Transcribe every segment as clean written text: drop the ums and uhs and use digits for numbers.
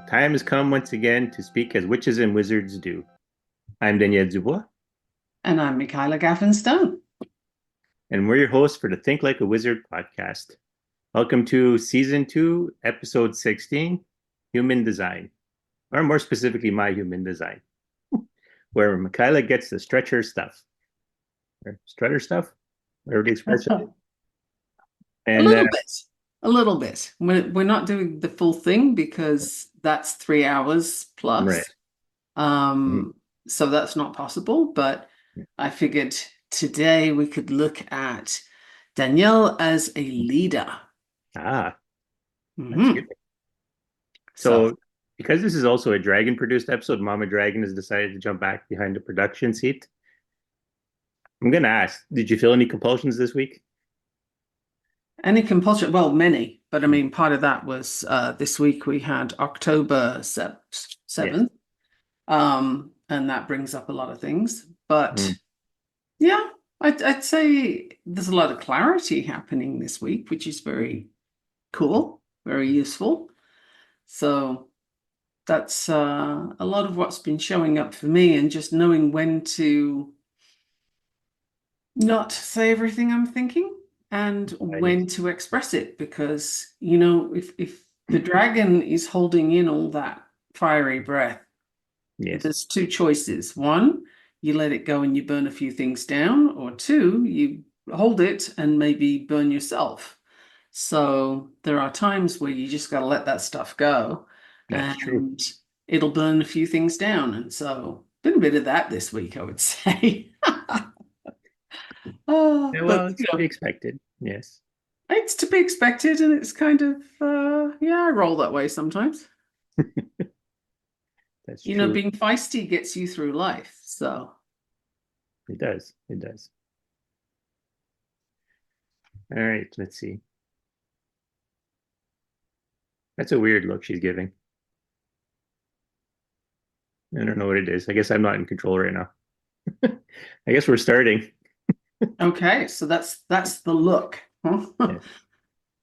Time has come once again to speak as witches and wizards do. I'm Daniel Dubois, And I'm Michaela Stone. and we're your hosts for the Think Like a Wizard podcast. Welcome to Season 2, Episode 16, Human Design, or more specifically, My Human Design, where Michaela gets to stretch her stuff, or strut her stuff, whatever the expression is. A And little bit. A little bit. We're not doing the full thing because that's 3 hours right. plus. Mhm. So that's not possible. But I figured today we could look at Danielle as a leader. Ah, that's good. Hmm. So, So, because this is also a dragon produced episode, Mama Dragon has decided to jump back behind the production seat. I'm going to ask, did you feel any compulsions this week? any compulsion? Well, many. But I mean, part of that was this week we had October Yes. 7th. And that brings up a lot of things. But Mm. yeah, I'd say there's a lot of clarity happening this week, which is very cool, very useful. So that's a lot of what's been showing up for me, and just knowing when to not say everything I'm thinking and Yes. when to express it. Because, if the dragon is holding in all that fiery breath, Yes. there's two choices. One, you let it go and you burn a few things down, or two, you hold it and maybe burn yourself. So there are times where you just got to let that stuff go, That's true. and it'll burn a few things down. And so, been a bit of that this week, I would say. Yeah, But well, it's to be expected. Yes. it's to be expected, and it's kind of yeah, I roll that way sometimes. That's true. Being feisty gets you through life. So It does. It does. All right, let's see. That's a weird look she's giving. I don't know what it is. I guess I'm not in control right now. I guess we're starting. okay, so that's the look. Yeah.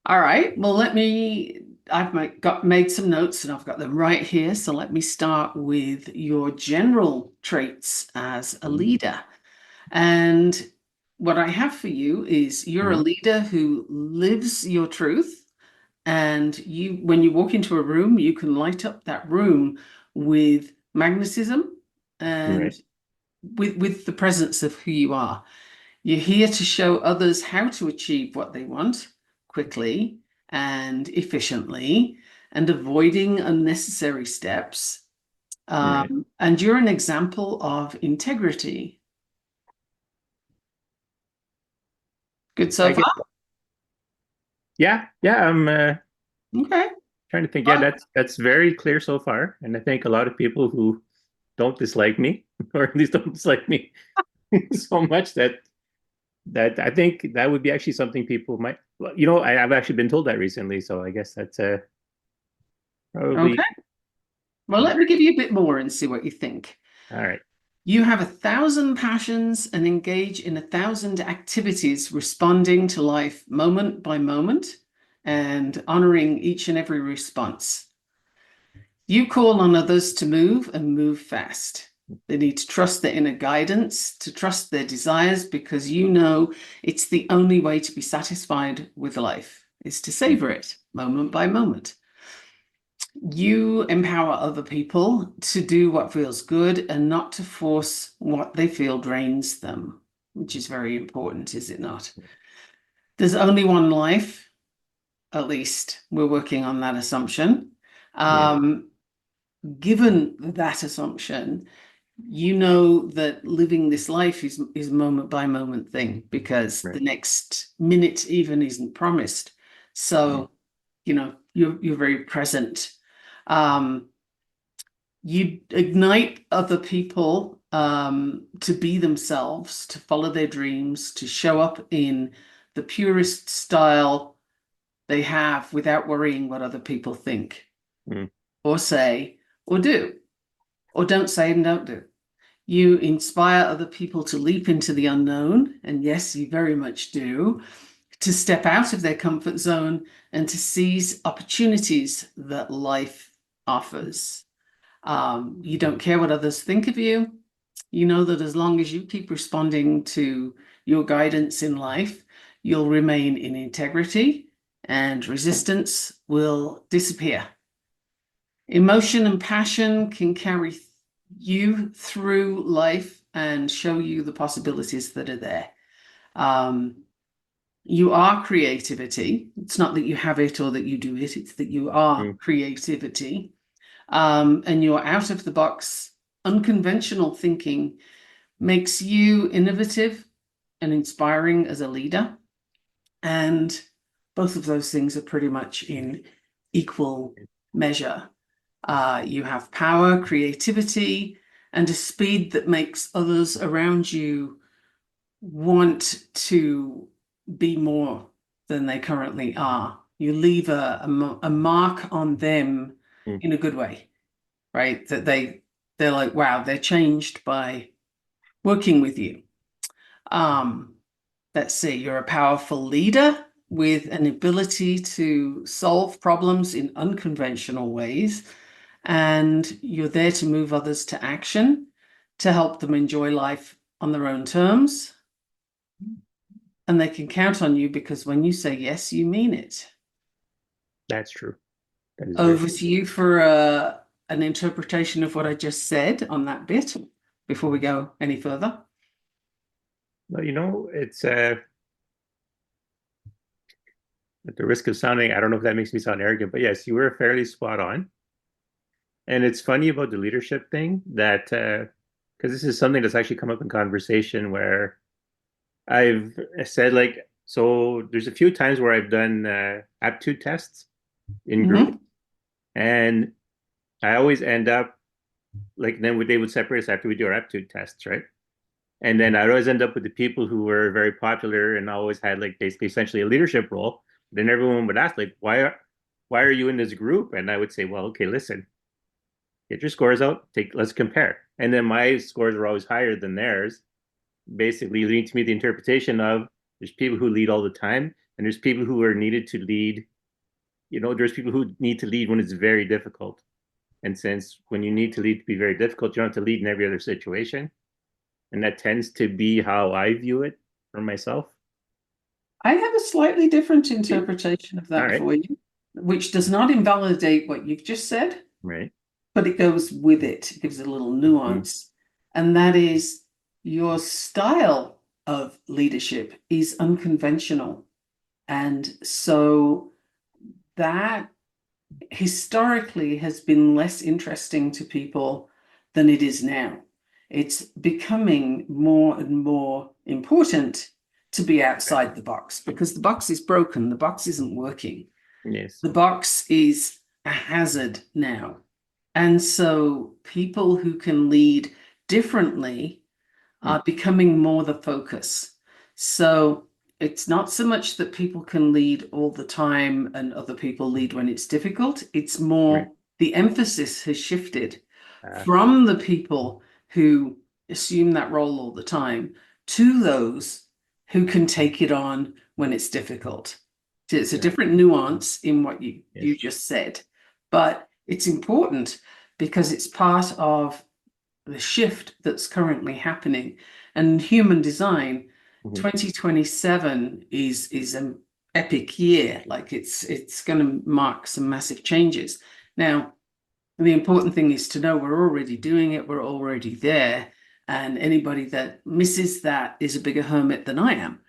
All right. Well, I've made some notes and I've got them right here. So let me start with your general traits as a Mhm. leader. And what I have for you is you're a Mhm. leader who lives your truth. And when you walk into a room, you can light up that room with magnetism and Right. with the presence of who you are. You're here to show others how to achieve what they want quickly and efficiently and avoiding unnecessary steps. Right. And you're an example of integrity. Good so I far? get. Yeah. Yeah. I'm Okay. trying to think. Yeah, Well, that's very clear so far, and I think a lot of people who don't dislike me, or at least don't dislike me so much that I think that would be actually something people might. Well, I've actually been told that recently, so I guess that's probably okay. Well, yeah. let me give you a bit more and see what you think. All right. You have 1,000 passions and engage in 1,000 activities, responding to life moment by moment and honoring each and every response. You call on others to move and move fast. They need to trust their inner guidance, to trust their desires, because you know it's the only way to be satisfied with life, is to savor it moment by moment. You empower other people to do what feels good and not to force what they feel drains them, which is very important, is it not? There's only one life, at least we're working on that assumption. Yeah. Um, Given that assumption, you know that living this life is moment by moment thing because the Right. next minute even isn't promised. Mm, So, you're very present. Um, you ignite other people to be themselves, to follow their dreams, to show up in the purest style they have without worrying what other people think mm, or say or do, or don't say and don't do. You inspire other people to leap into the unknown, and yes, you very much do, to step out of their comfort zone and to seize opportunities that life offers. You don't care what others think of you. You know that as long as you keep responding to your guidance in life, you'll remain in integrity and resistance will disappear. Emotion and passion can carry you through life and show you the possibilities that are there. Um, you are creativity. It's not that you have it or that you do it, it's that you are mm, creativity. And your out of the box, unconventional thinking makes you innovative and inspiring as a leader. And both of those things are pretty much in equal measure. You have power, creativity, and a speed that makes others around you want to be more than they currently are. You leave a mark on them mm. in a good way, right? That they're like, wow, they're changed by working with you. Um, let's see, you're a powerful leader with an ability to solve problems in unconventional ways, and you're there to move others to action, to help them enjoy life on their own terms. And they can count on you because when you say yes, you mean it. That's true. That is very Over true. to you for an interpretation of what I just said on that bit before we go any further. Well, it's at the risk of sounding, I don't know if that makes me sound arrogant, but yes, you were fairly spot on. And it's funny about the leadership thing that because this is something that's actually come up in conversation where I've said like so there's a few times where I've done aptitude tests in group, Hmm. and I always end up like then they would separate us after we do our aptitude tests, right? And then I'd always end up with the people who were very popular and always had like basically essentially a leadership role. Then everyone would ask like, why are you in this group? And I would say, well, okay, listen, get your scores out, let's compare. And then my scores were always higher than theirs, basically leading to me the interpretation of there's people who lead all the time, and there's people who are needed to lead. There's people who need to lead when it's very difficult. And since when you need to lead to be very difficult, you don't have to lead in every other situation. And that tends to be how I view it for myself. I have a slightly different interpretation of All that right. for you, which does not invalidate what you've just said, Right. but it goes with it. It gives it a little Mm, nuance. And that is your style of leadership is unconventional. And so that historically has been less interesting to people than it is now. It's becoming more and more important to be right. outside the box because the box is broken, the box isn't working. Yes. The box is a hazard now. And so people who can lead differently Mm, are becoming more the focus. So it's not so much that people can lead all the time and other people lead when it's difficult. It's right. more the emphasis has shifted Uh, from the people who assume that role all the time to those who can take it on when it's difficult. So it's a right. different nuance in what you Yes. just said, but it's important because it's part of the shift that's currently happening. And human design, Mhm. 2027 is an epic year. Like it's going to mark some massive changes. Now, the important thing is to know we're already doing it, we're already there. And anybody that misses that is a bigger hermit than I am.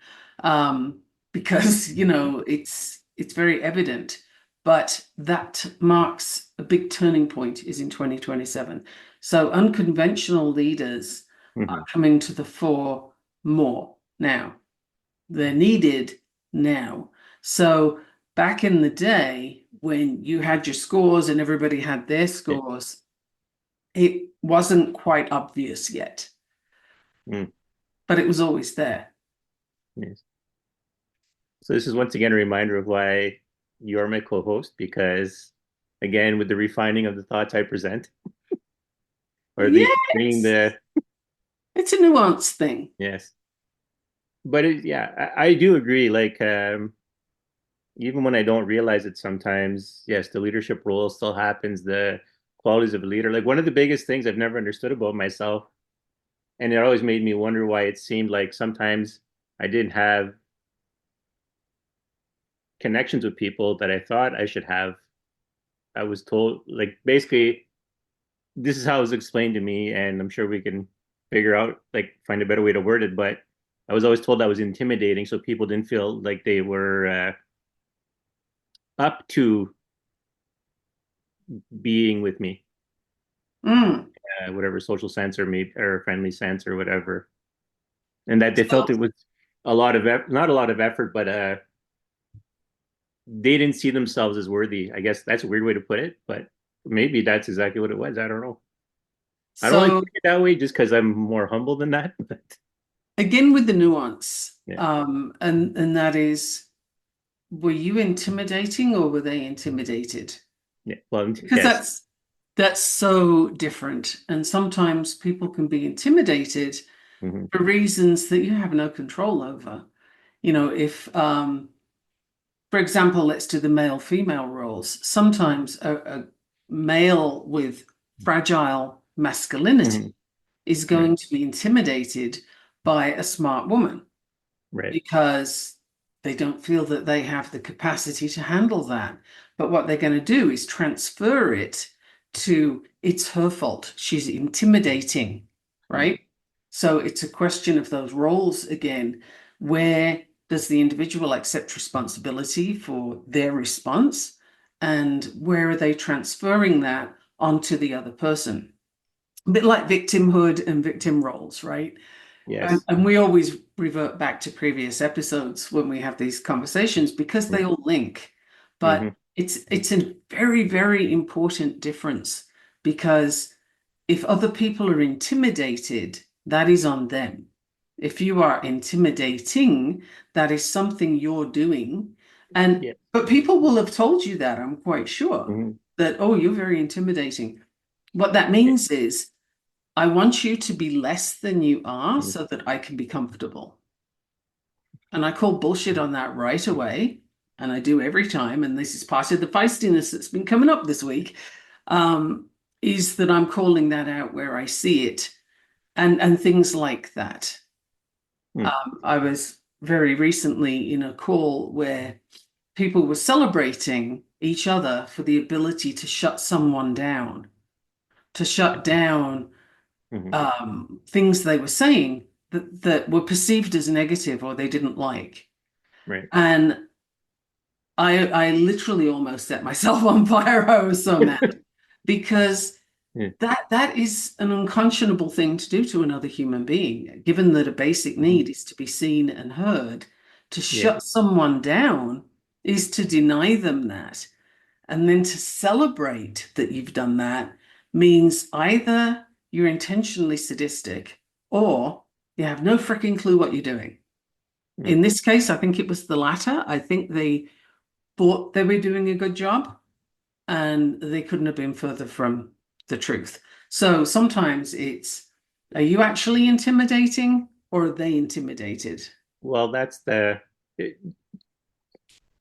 Because, it's very evident. but that marks a big turning point is in 2027. So unconventional leaders are Hmm. coming to the fore more now. They're needed now. So back in the day when you had your scores and everybody had their Yeah. scores, it wasn't quite obvious yet, Mm. but it was always there. Yes. So this is once again a reminder of why you're my co-host, because again, with the refining of the thoughts I present, or the bringing Yes, the it's a nuanced thing. yes, but yeah, I do agree. Like even when I don't realize it, sometimes yes, the leadership role still happens. The qualities of a leader, like one of the biggest things I've never understood about myself, and it always made me wonder why it seemed like sometimes I didn't have connections with people that I thought I should have. I was told, like, basically, this is how it was explained to me, and I'm sure we can figure out, like, find a better way to word it. But I was always told that was intimidating, so people didn't feel like they were up to being with me, Mm. whatever social sense or me or friendly sense or whatever, and that they felt So it was a lot of not a lot of effort, but they didn't see themselves as worthy. I guess that's a weird way to put it, but maybe that's exactly what it was. I don't know. I don't really so take it that way just because I'm more humble than that. But again with the nuance, yeah, and that is, were you intimidating or were they intimidated? yeah. Well, Because yes. that's so different. And sometimes people can be intimidated Hmm. for reasons that you have no control over. If for example, let's do the male female roles. Sometimes a male with fragile Hmm. masculinity is Right, going to be intimidated by a smart woman right. because they don't feel that they have the capacity to handle that. But what they're going to do is transfer it to it's her fault. She's intimidating, Mm. right? So it's a question of those roles again. Where does the individual accept responsibility for their response? And where are they transferring that onto the other person? A bit like victimhood and victim roles, right? And, Yes. and we always revert back to previous episodes when we have these conversations because they all link. But Mm-hmm. it's a very, very important difference because if other people are intimidated, that is on them. If you are intimidating, that is something you're doing. And Yes. but people will have told you that, I'm quite sure, Mm-hmm. that, oh, you're very intimidating. What that means is I want you to be less than you are Mm-hmm. so that I can be comfortable. And I call bullshit on that right away. And I do every time. And this is part of the feistiness that's been coming up this week, um, is that I'm calling that out where I see it and things like that. I was very recently in a call where people were celebrating each other for the ability to shut someone down, to shut down Mm-hmm. things they were saying that were perceived as negative or they didn't like. Right. And I literally almost set myself on fire. I was so mad because Yeah. that is an unconscionable thing to do to another human being, given that a basic Mm-hmm. need is to be seen and heard. To Yeah. shut someone down is to deny them that. And then to celebrate that you've done that means either you're intentionally sadistic or you have no freaking clue what you're doing. Mm. In this case, I think it was the latter. I think they thought they were doing a good job and they couldn't have been further from the truth. So sometimes it's, are you actually intimidating or are they intimidated? Well, it,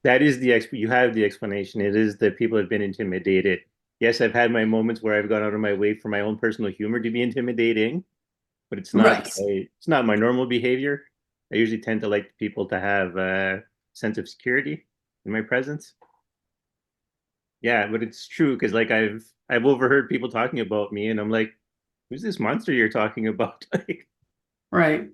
that is you have the explanation. It is that people have been intimidated. Yes, I've had my moments where I've gone out of my way for my own personal humor to be intimidating, but Right. it's not my normal behavior. I usually tend to like people to have a sense of security in my presence. Yeah, but it's true because like I've overheard people talking about me, and I'm like, who's this monster you're talking about? Like, Right.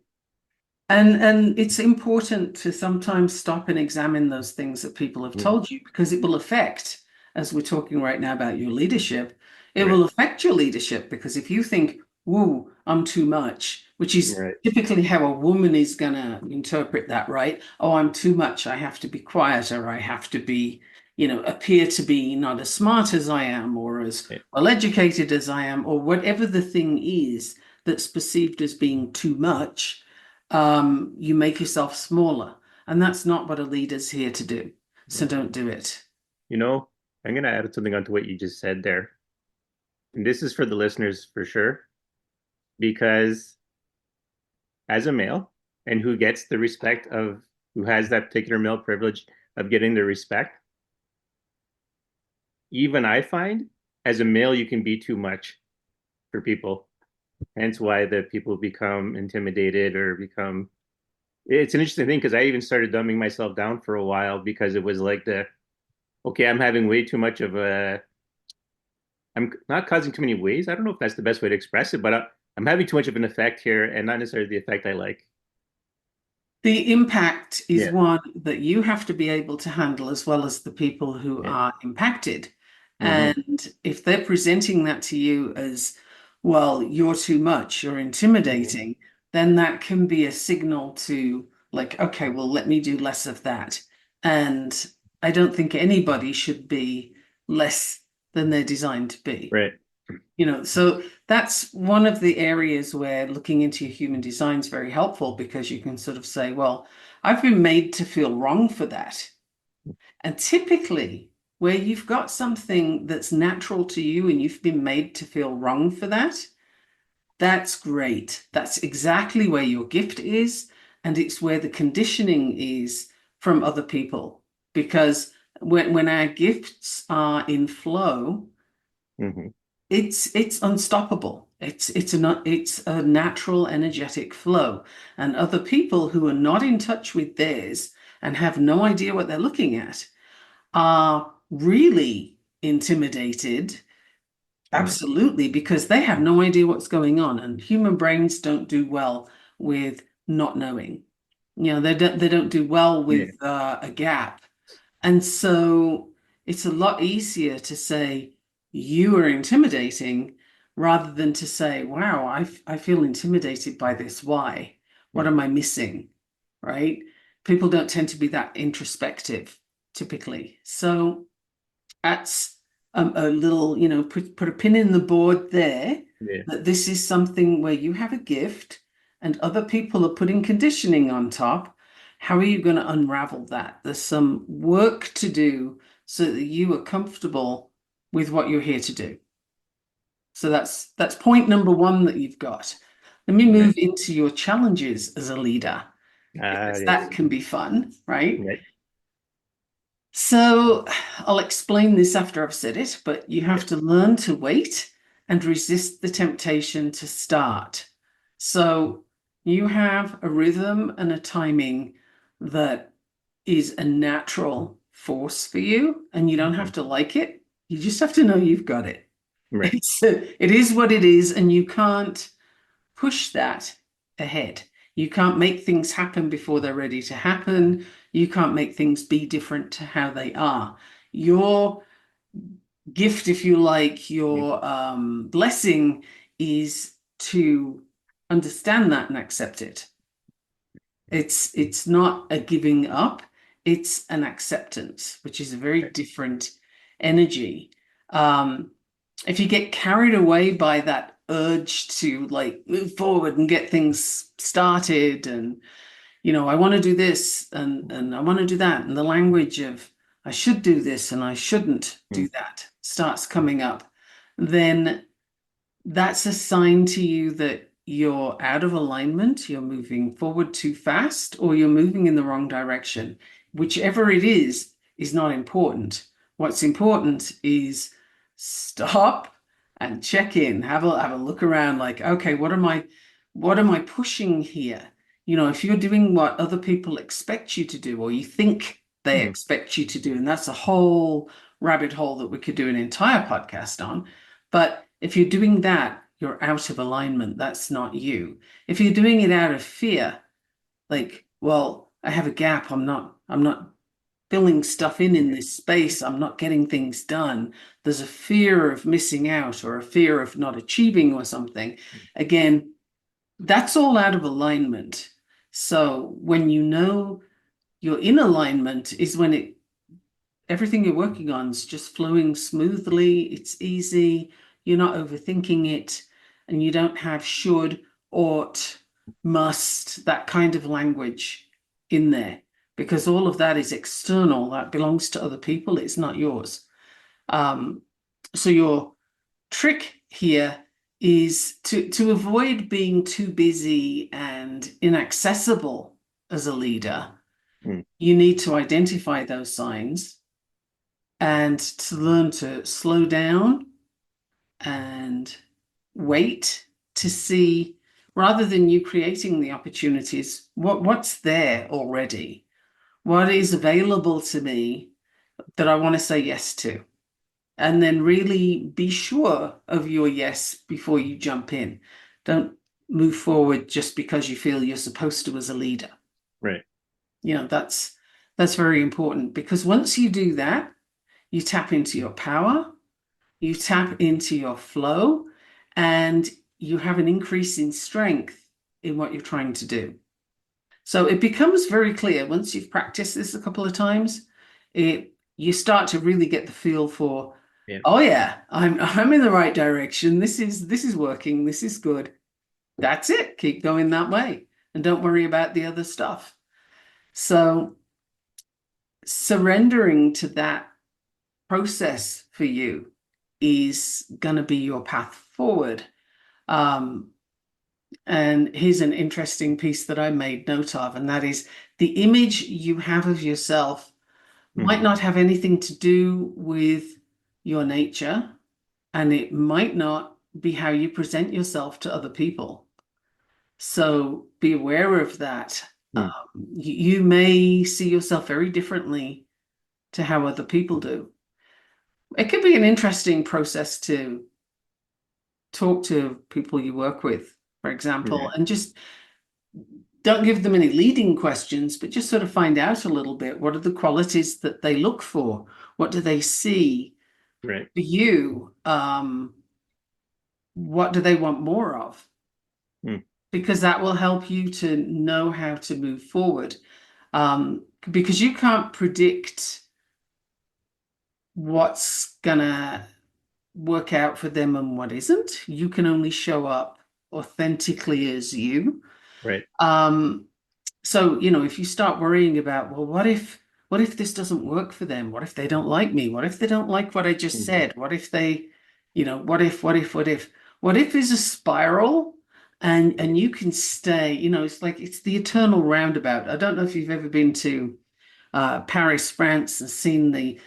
And it's important to sometimes stop and examine those things that people have Mm, told you because it will affect, as we're talking right now about your leadership, it right, will affect your leadership because if you think, whoa, I'm too much, which is right, typically how a woman is going to interpret that, right? Oh, I'm too much. I have to be quieter. I have to be, appear to be not as smart as I am or as right, well educated as I am, or whatever the thing is that's perceived as being too much. You make yourself smaller. And that's not what a leader's here to do. So right. don't do it. You know, I'm gonna add something onto what you just said there, and this is for the listeners for sure, because as a male, and who gets the respect of who has that particular male privilege of getting the respect, even I find as a male you can be too much for people. Hence why the people become intimidated or become. It's an interesting thing because I even started dumbing myself down for a while because it was like okay, I'm having way too much of a, I'm not causing too many waves. I don't know if that's the best way to express it, but I'm having too much of an effect here and not necessarily the effect I like. The impact is Yeah, one that you have to be able to handle as well as the people who yeah, are impacted. mm-hmm, And if they're presenting that to you as, well, you're too much, you're mm-hmm, intimidating, then that can be a signal to, like, okay, well, let me do less of that. And I don't think anybody should be less than they're designed to be. right, So that's one of the areas where looking into your human design is very helpful because you can sort of say, well, I've been made to feel wrong for that. And typically, where you've got something that's natural to you and you've been made to feel wrong for that, that's great. That's exactly where your gift is. And it's where the conditioning is from other people. Because when our gifts are in flow, mm-hmm, it's unstoppable. It's a natural energetic flow. And other people who are not in touch with theirs and have no idea what they're looking at are really intimidated, mm, absolutely, because they have no idea what's going on. And human brains don't do well with not knowing. They don't do well yeah, with a gap. And so it's a lot easier to say you are intimidating rather than to say, wow, I feel intimidated by this. Why? What yeah, am I missing? Right? People don't tend to be that introspective typically. So that's a little, put a pin in the board there yeah, that this is something where you have a gift and other people are putting conditioning on top. How are you going to unravel that? There's some work to do so that you are comfortable with what you're here to do. So that's point number one that you've got. Let me right, move into your challenges as a leader because that yes, can be fun, right? right, So I'll explain this after I've said it, but you yeah, have to learn to wait and resist the temptation to start. So you have a rhythm and a timing that is a natural force for you, and you don't have mhm, to like it. You just have to know you've got it. right, It is what it is, and you can't push that ahead. You can't make things happen before they're ready to happen. You can't make things be different to how they are. Your gift, if you like, mm, your blessing is to understand that and accept it. It's not a giving up, it's an acceptance, which is a very right, different energy. Um, if you get carried away by that urge to like move forward and get things started and I want to do this and I want to do that and the language of I should do this and I shouldn't mm, do that starts coming up, then that's a sign to you that you're out of alignment, you're moving forward too fast, or you're moving in the wrong direction. Whichever it is not important. What's important is stop and check in, have a look around like, okay, what am I pushing here? If you're doing what other people expect you to do, or you think they mm, expect you to do, and that's a whole rabbit hole that we could do an entire podcast on. But if you're doing that, you're out of alignment. That's not you. If you're doing it out of fear, Like, well, I have a gap. I'm not filling stuff in this space. I'm not getting things done. There's a fear of missing out or a fear of not achieving or something. Again, that's all out of alignment. So when you know you're in alignment is when everything you're working on is just flowing smoothly. It's easy. You're not overthinking it, and you don't have should, ought, must, that kind of language in there because all of that is external. That belongs to other people. It's not yours. Um, so your trick here is to avoid being too busy and inaccessible as a leader. Mm. You need to identify those signs and to learn to slow down and wait to see, rather than you creating the opportunities, what's there already, what is available to me that I want to say yes to, and then really be sure of your yes before you jump in. Don't move forward just because you feel you're supposed to as a leader. Right. That's very important because once you do that, you tap into your power, you tap into your flow, and you have an increase in strength in what you're trying to do. So it becomes very clear once you've practiced this a couple of times, you start to really get the feel for, Yeah. oh yeah, I'm in the right direction. This is working. This is good. That's it. Keep going that way. And don't worry about the other stuff. So surrendering to that process for you is going to be your path forward. Um, and here's an interesting piece that I made note of, and that is the image you have of yourself might Hmm. not have anything to do with your nature, and it might not be how you present yourself to other people. So be aware of that. Hmm. You may see yourself very differently to how other people do. It could be an interesting process to talk to people you work with, for example, Yeah. and just don't give them any leading questions, but just sort of find out a little bit. What are the qualities that they look for? What do they see Right. for you? What do they want more of? Hmm. Because that will help you to know how to move forward. Because you can't predict what's gonna work out for them and what isn't. You can only show up authentically as you. Right. Um, so, if you start worrying about, well, what if this doesn't work for them? What if they don't like me? What if they don't like what I just Hmm. said? What if they, what if is a spiral and you can stay, it's like it's the eternal roundabout. I don't know if you've ever been to Paris, France, and seen the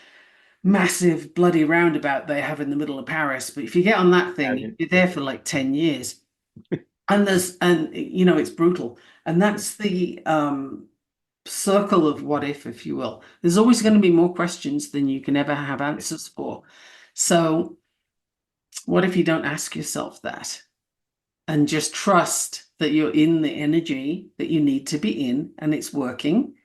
massive bloody roundabout they have in the middle of Paris. But if you get on that thing, Haven't. you're there for like 10 years. And it's brutal. And that's the circle of what if you will. There's always going to be more questions than you can ever have Yeah. answers for. So what if you don't ask yourself that and just trust that you're in the energy that you need to be in and it's working?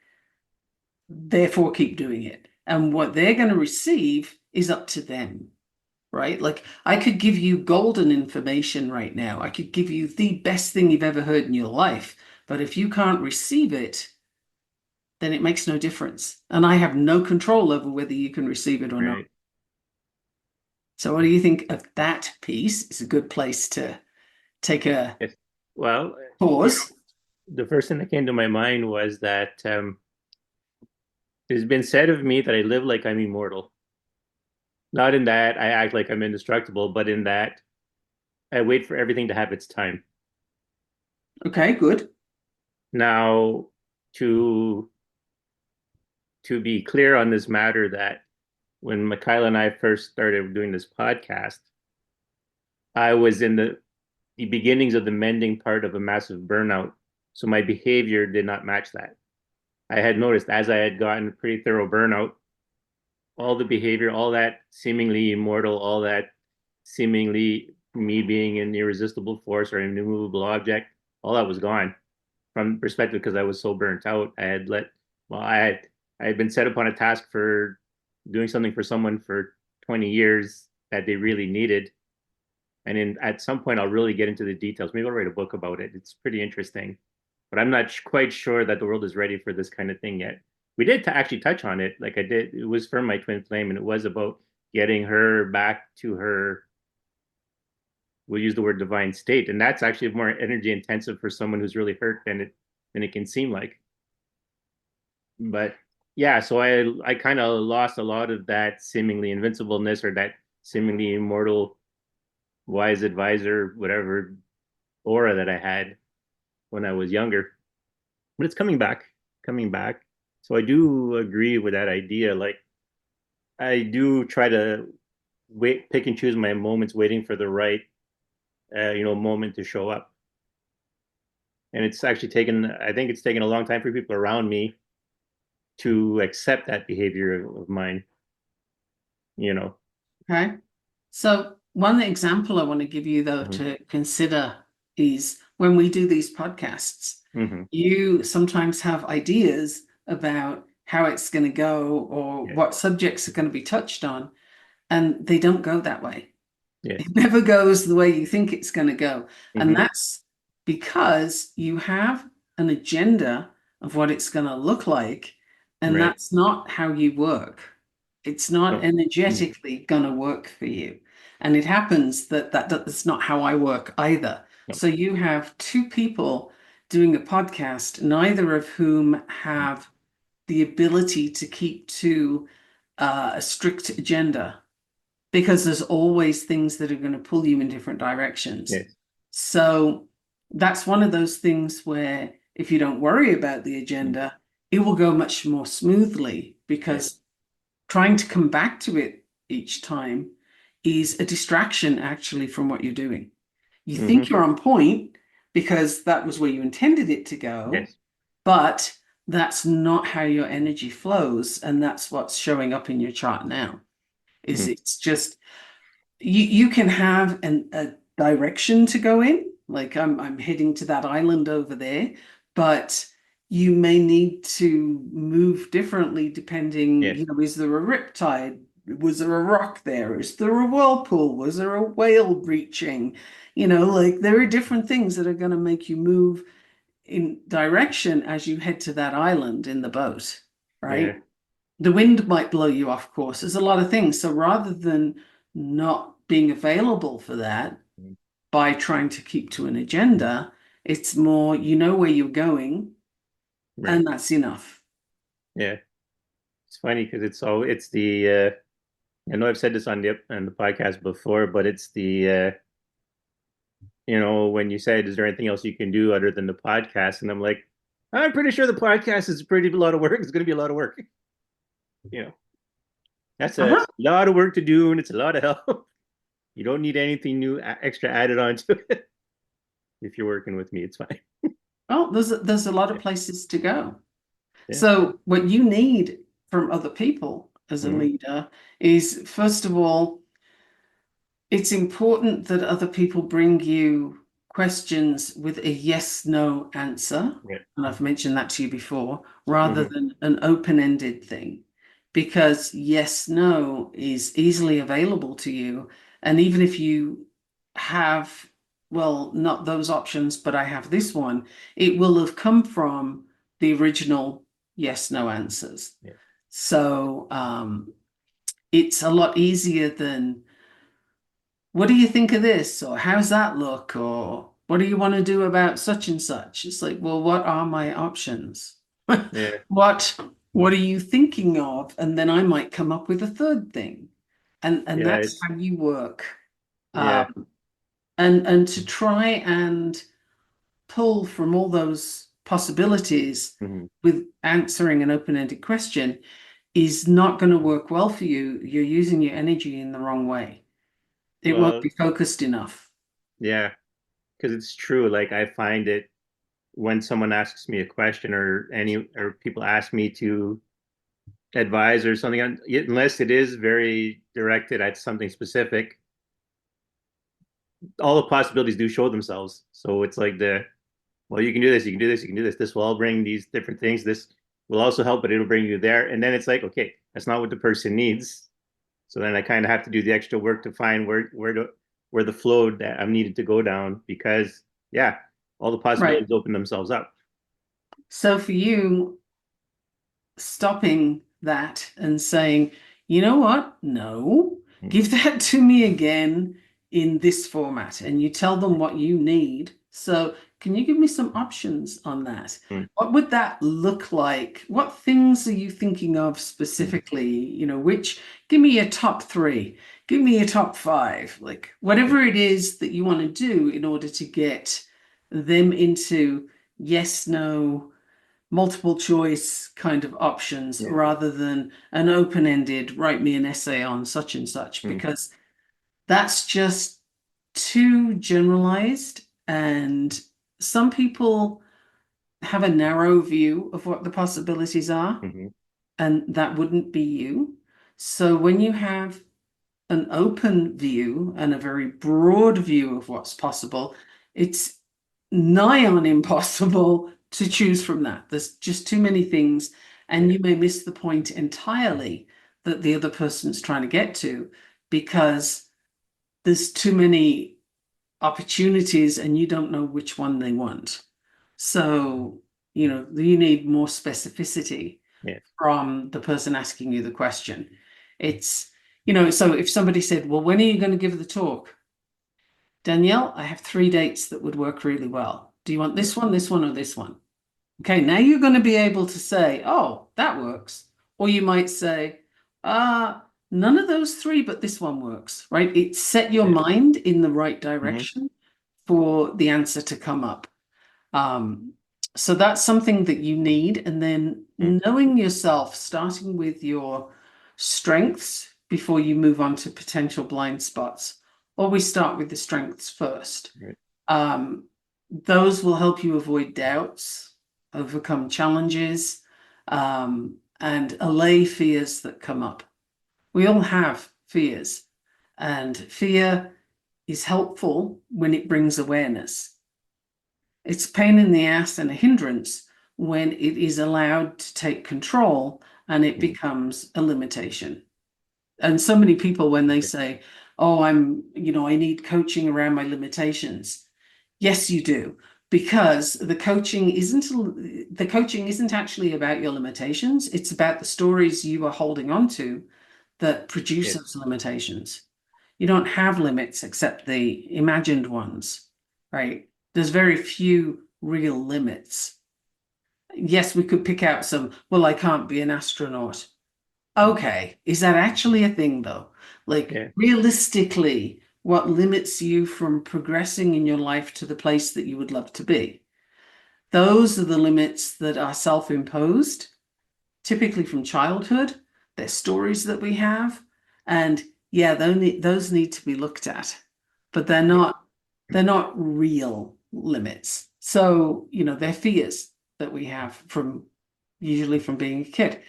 Therefore, keep doing it. And what they're going to receive is up to them, right? Like I could give you golden information right now. I could give you the best thing you've ever heard in your life. But if you can't receive it, then it makes no difference. And I have no control over whether you can receive it or not. Right. So, what do you think of that piece? It's a good place to take a Yes. Well, pause. the first thing that came to my mind was that it has been said of me that I live like I'm immortal. Not in that I act like I'm indestructible, but in that I wait for everything to have its time. Okay, good. Now, to to be clear on this matter, that when Michaela and I first started doing this podcast, I was in the beginnings of the mending part of a massive burnout. So my behavior did not match that. I had noticed as I had gotten a pretty thorough burnout, all the behavior, all that seemingly immortal, all that seemingly me being an irresistible force or an immovable object, all that was gone. from perspective because I was so burnt out. Well, I had been set upon a task for doing something for someone for 20 years that they really needed. And in at some point, I'll really get into the details. Maybe I'll write a book about it. It's pretty interesting, but I'm not quite sure that the world is ready for this kind of thing yet. We did actually touch on it. Like I did, it was for my twin flame, and it was about getting her back to her, we'll use the word divine state, and that's actually more energy intensive for someone who's really hurt than it can seem like. But yeah, so I kind of lost a lot of that seemingly invincibleness or that seemingly immortal wise advisor whatever aura that I had when I was younger. But it's coming back. So I do agree with that idea. Like I do try to pick and choose my moments, waiting for the right moment to show up. And it's actually taken, I think it's taken a long time for people around me to accept that behavior of mine, you know. Okay. So one example I want to give you, though, Mm-hmm. to consider is when we do these podcasts, Mm-hmm. you sometimes have ideas about how it's going to go or Yes. what subjects are going to be touched on, and they don't go that way. Yes. It never goes the way you think it's going to go. And Mm-hmm. that's because you have an agenda of what it's going to look like, and Right. that's not how you work. It's not No. Mm-hmm. energetically going to work for you. And it happens that that's not how I work either. No. So you have two people doing a podcast, neither of whom have the ability to keep to a strict agenda because there's always things that are going to pull you in different directions. Yes. So that's one of those things where if you don't worry about the Mm-hmm. agenda, it will go much more smoothly Yes. because trying to come back to it each time is a distraction actually from what you're doing. You Mm-hmm. think you're on point because that was where you intended it to go, Yes. but that's not how your energy flows, and that's what's showing up in your chart now. Is Mm-hmm. it's just you can have a direction to go in, like I'm heading to that island over there, but you may need to move differently depending, Yes. is there a riptide? Was there a rock there? Is there a whirlpool? Was there a whale breaching? Like there are different things that are going to make you move in direction as you head to that island in the boat, Yeah. right? The wind might blow you off course. There's a lot of things. So rather than not being available for that Mm-hmm. by trying to keep to an agenda, it's more you know where you're going, Right. and that's enough. Yeah. It's funny because it's the I know I've said this on the podcast before, but it's the when you said, is there anything else you can do other than the podcast? And I'm like, I'm pretty sure the podcast is a pretty lot of work. It's going to be a lot of work. You know, that's a Uh-huh. lot of work to do, and it's a lot of help. You don't need anything new extra added onto it. If you're working with me, it's fine. Well, there's a lot of Yeah, places to go. yeah, So what you need from other people as a mm-hmm. leader is, first of all, it's important that other people bring you questions with a yes no answer. Yeah, And I've mentioned that to you before, rather mm-hmm. than an open ended thing, because yes no is easily available to you. And even if you have, well, not those options, but I have this one, it will have come from the original yes no answers. Yeah, So it's a lot easier than what do you think of this? Or how's that look? Or what do you want to do about such and such? It's like, well, what are my options? yeah, What what are you thinking of? And then I might come up with a third thing. And yeah. that's It's how you work. yeah, And to try and pull from all those possibilities mm-hmm. with answering an open-ended question is not going to work well for you. You're using your energy in the wrong way. It won't Well, be focused enough. yeah, because it's true. Like I find it when someone asks me a question or people ask me to advise or something, unless it is very directed at something specific, all the possibilities do show themselves. So it's like well, you can do this, you can do this, you can do this. This will all bring these different things. This will also help, but it'll bring you there. And then it's like, okay, that's not what the person needs. So then I kind of have to do the extra work to find where the flow that I'm needed to go down because yeah, all the Right. possibilities open themselves up. So for you, stopping that and saying, you know what? No, Mm, give that to me again in this format. And you tell them what you need. So, can you give me some options on that? mm, What would that look like? What things are you thinking of mm. specifically? Give me your top three, give me your top five, like whatever it is that you want to do in order to get them into yes, no, multiple choice kind of options Yeah. rather than an open-ended write me an essay on such and such, Mm, because that's just too generalized, and some people have a narrow view of what the possibilities are, mhm. and that wouldn't be you. So when you have an open view and a very broad view of what's possible, it's nigh on impossible to choose from that. There's just too many things, and Yeah. you may miss the point entirely that the other person's trying to get to because there's too many opportunities and you don't know which one they want. So, you need more specificity Yeah. from the person asking you the question. It's, so if somebody said, well, when are you going to give the talk? Danielle, I have 3 dates that would work really well. Do you want Yeah. this one, or this one? Okay, now you're going to be able to say, oh, that works. Or you might say, none of those three, but this one works, right? It set your Yeah. mind in the right Mhm. direction for the answer to come up. Um, so that's something that you need. And then Mm. knowing yourself, starting with your strengths before you move on to potential blind spots. Always start with the strengths first. Right. Um, those will help you avoid doubts, overcome challenges, and allay fears that come up. We all have fears, and fear is helpful when it brings awareness. It's a pain in the ass and a hindrance when it is allowed to take control and it Mm. becomes a limitation. And so many people, when they Okay. say, oh, I need coaching around my limitations. Yes, you do, because the coaching isn't actually about your limitations. It's about the stories you are holding on to that produce Yeah. those limitations. You don't have limits except the imagined ones, right? There's very few real limits. Yes, we could pick out some, well, I can't be an astronaut. Mm. Okay, is that actually a thing though? Like Yeah. realistically, what limits you from progressing in your life to the place that you would love to be? Those are the limits that are self-imposed, typically from childhood. They're stories that we have. And yeah, those need to be looked at, but Yeah. they're not real limits. So, they're fears that we have from usually from being a kid.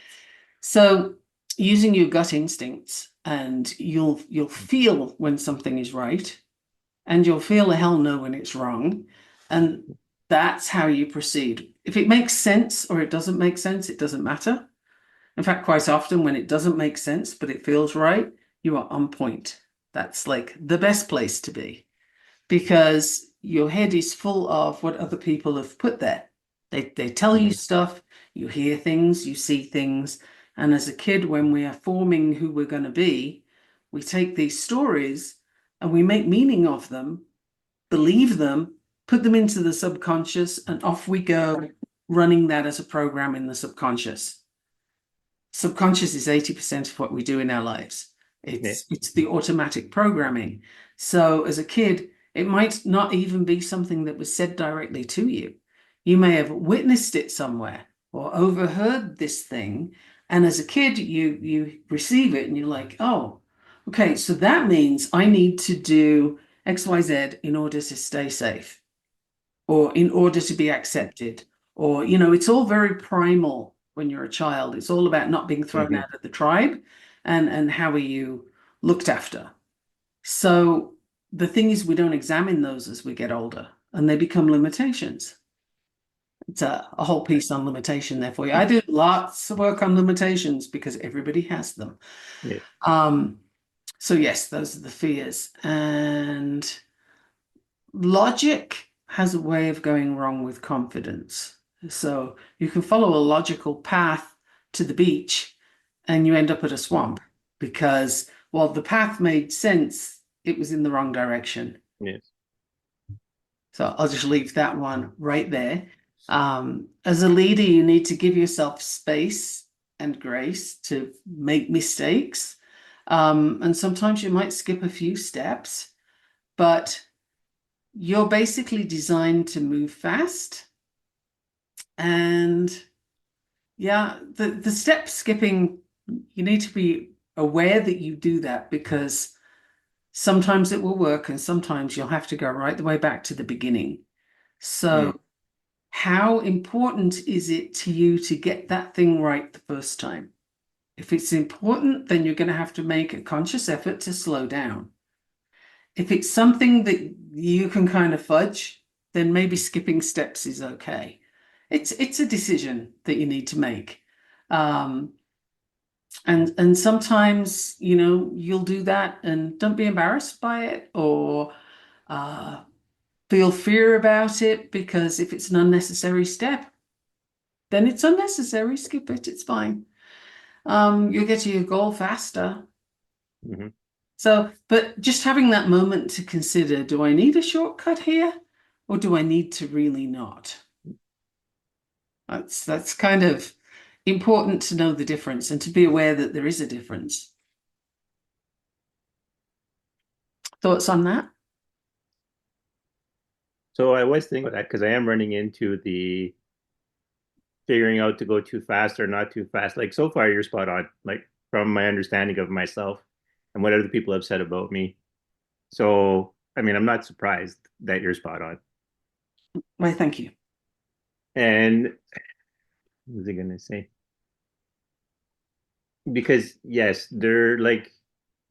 So using your gut instincts, and you'll feel when something is right, and you'll feel a hell no when it's wrong. And that's how you proceed. If it makes sense or it doesn't make sense, it doesn't matter. In fact, quite often when it doesn't make sense, but it feels right, you are on point. That's like the best place to be because your head is full of what other people have put there. They tell you Mhm. stuff, you hear things, you see things. And as a kid, when we are forming who we're going to be, we take these stories and we make meaning of them, believe them, put them into the subconscious, and off we go, running that as a program in the subconscious. Subconscious is 80% of what we do in our lives. Yeah. It's the automatic programming. So as a kid, it might not even be something that was said directly to you. You may have witnessed it somewhere or overheard this thing. And as a kid, you receive it and you're like, oh, okay, so that means I need to do XYZ in order to stay safe or in order to be accepted. Or, it's all very primal when you're a child. It's all about not being thrown Mhm. out of the tribe, and how are you looked after. So the thing is, we don't examine those as we get older and they become limitations. It's a whole piece on limitation there for you. I do lots of work on limitations because everybody has them. Yeah. Um, so yes, those are the fears. And logic has a way of going wrong with confidence. So you can follow a logical path to the beach and you end up at a swamp because while the path made sense, it was in the wrong direction. Yes. So I'll just leave that one right there. As a leader, you need to give yourself space and grace to make mistakes. And sometimes you might skip a few steps, but you're basically designed to move fast. And yeah, the step skipping, you need to be aware that you do that because sometimes it will work and sometimes you'll have to go right the way back to the beginning. Mm. So how important is it to you to get that thing right the first time? If it's important, then you're going to have to make a conscious effort to slow down. If it's something that you can kind of fudge, then maybe skipping steps is okay. It's a decision that you need to make. Um, and sometimes, you'll do that and don't be embarrassed by it or uh, feel fear about it because if it's an unnecessary step, then it's unnecessary. Skip it. It's fine. You'll get to your goal faster. Hmm. So, but just having that moment to consider, do I need a shortcut here or do I need to really not? That's kind of important to know the difference and to be aware that there is a difference. Thoughts on that? So I was thinking about that because I am running into the figuring out to go too fast or not too fast. Like so far, you're spot on. Like from my understanding of myself and what other people have said about me. So I mean, I'm not surprised that you're spot on. Why, thank you. And what was I gonna say? Because yes, they're like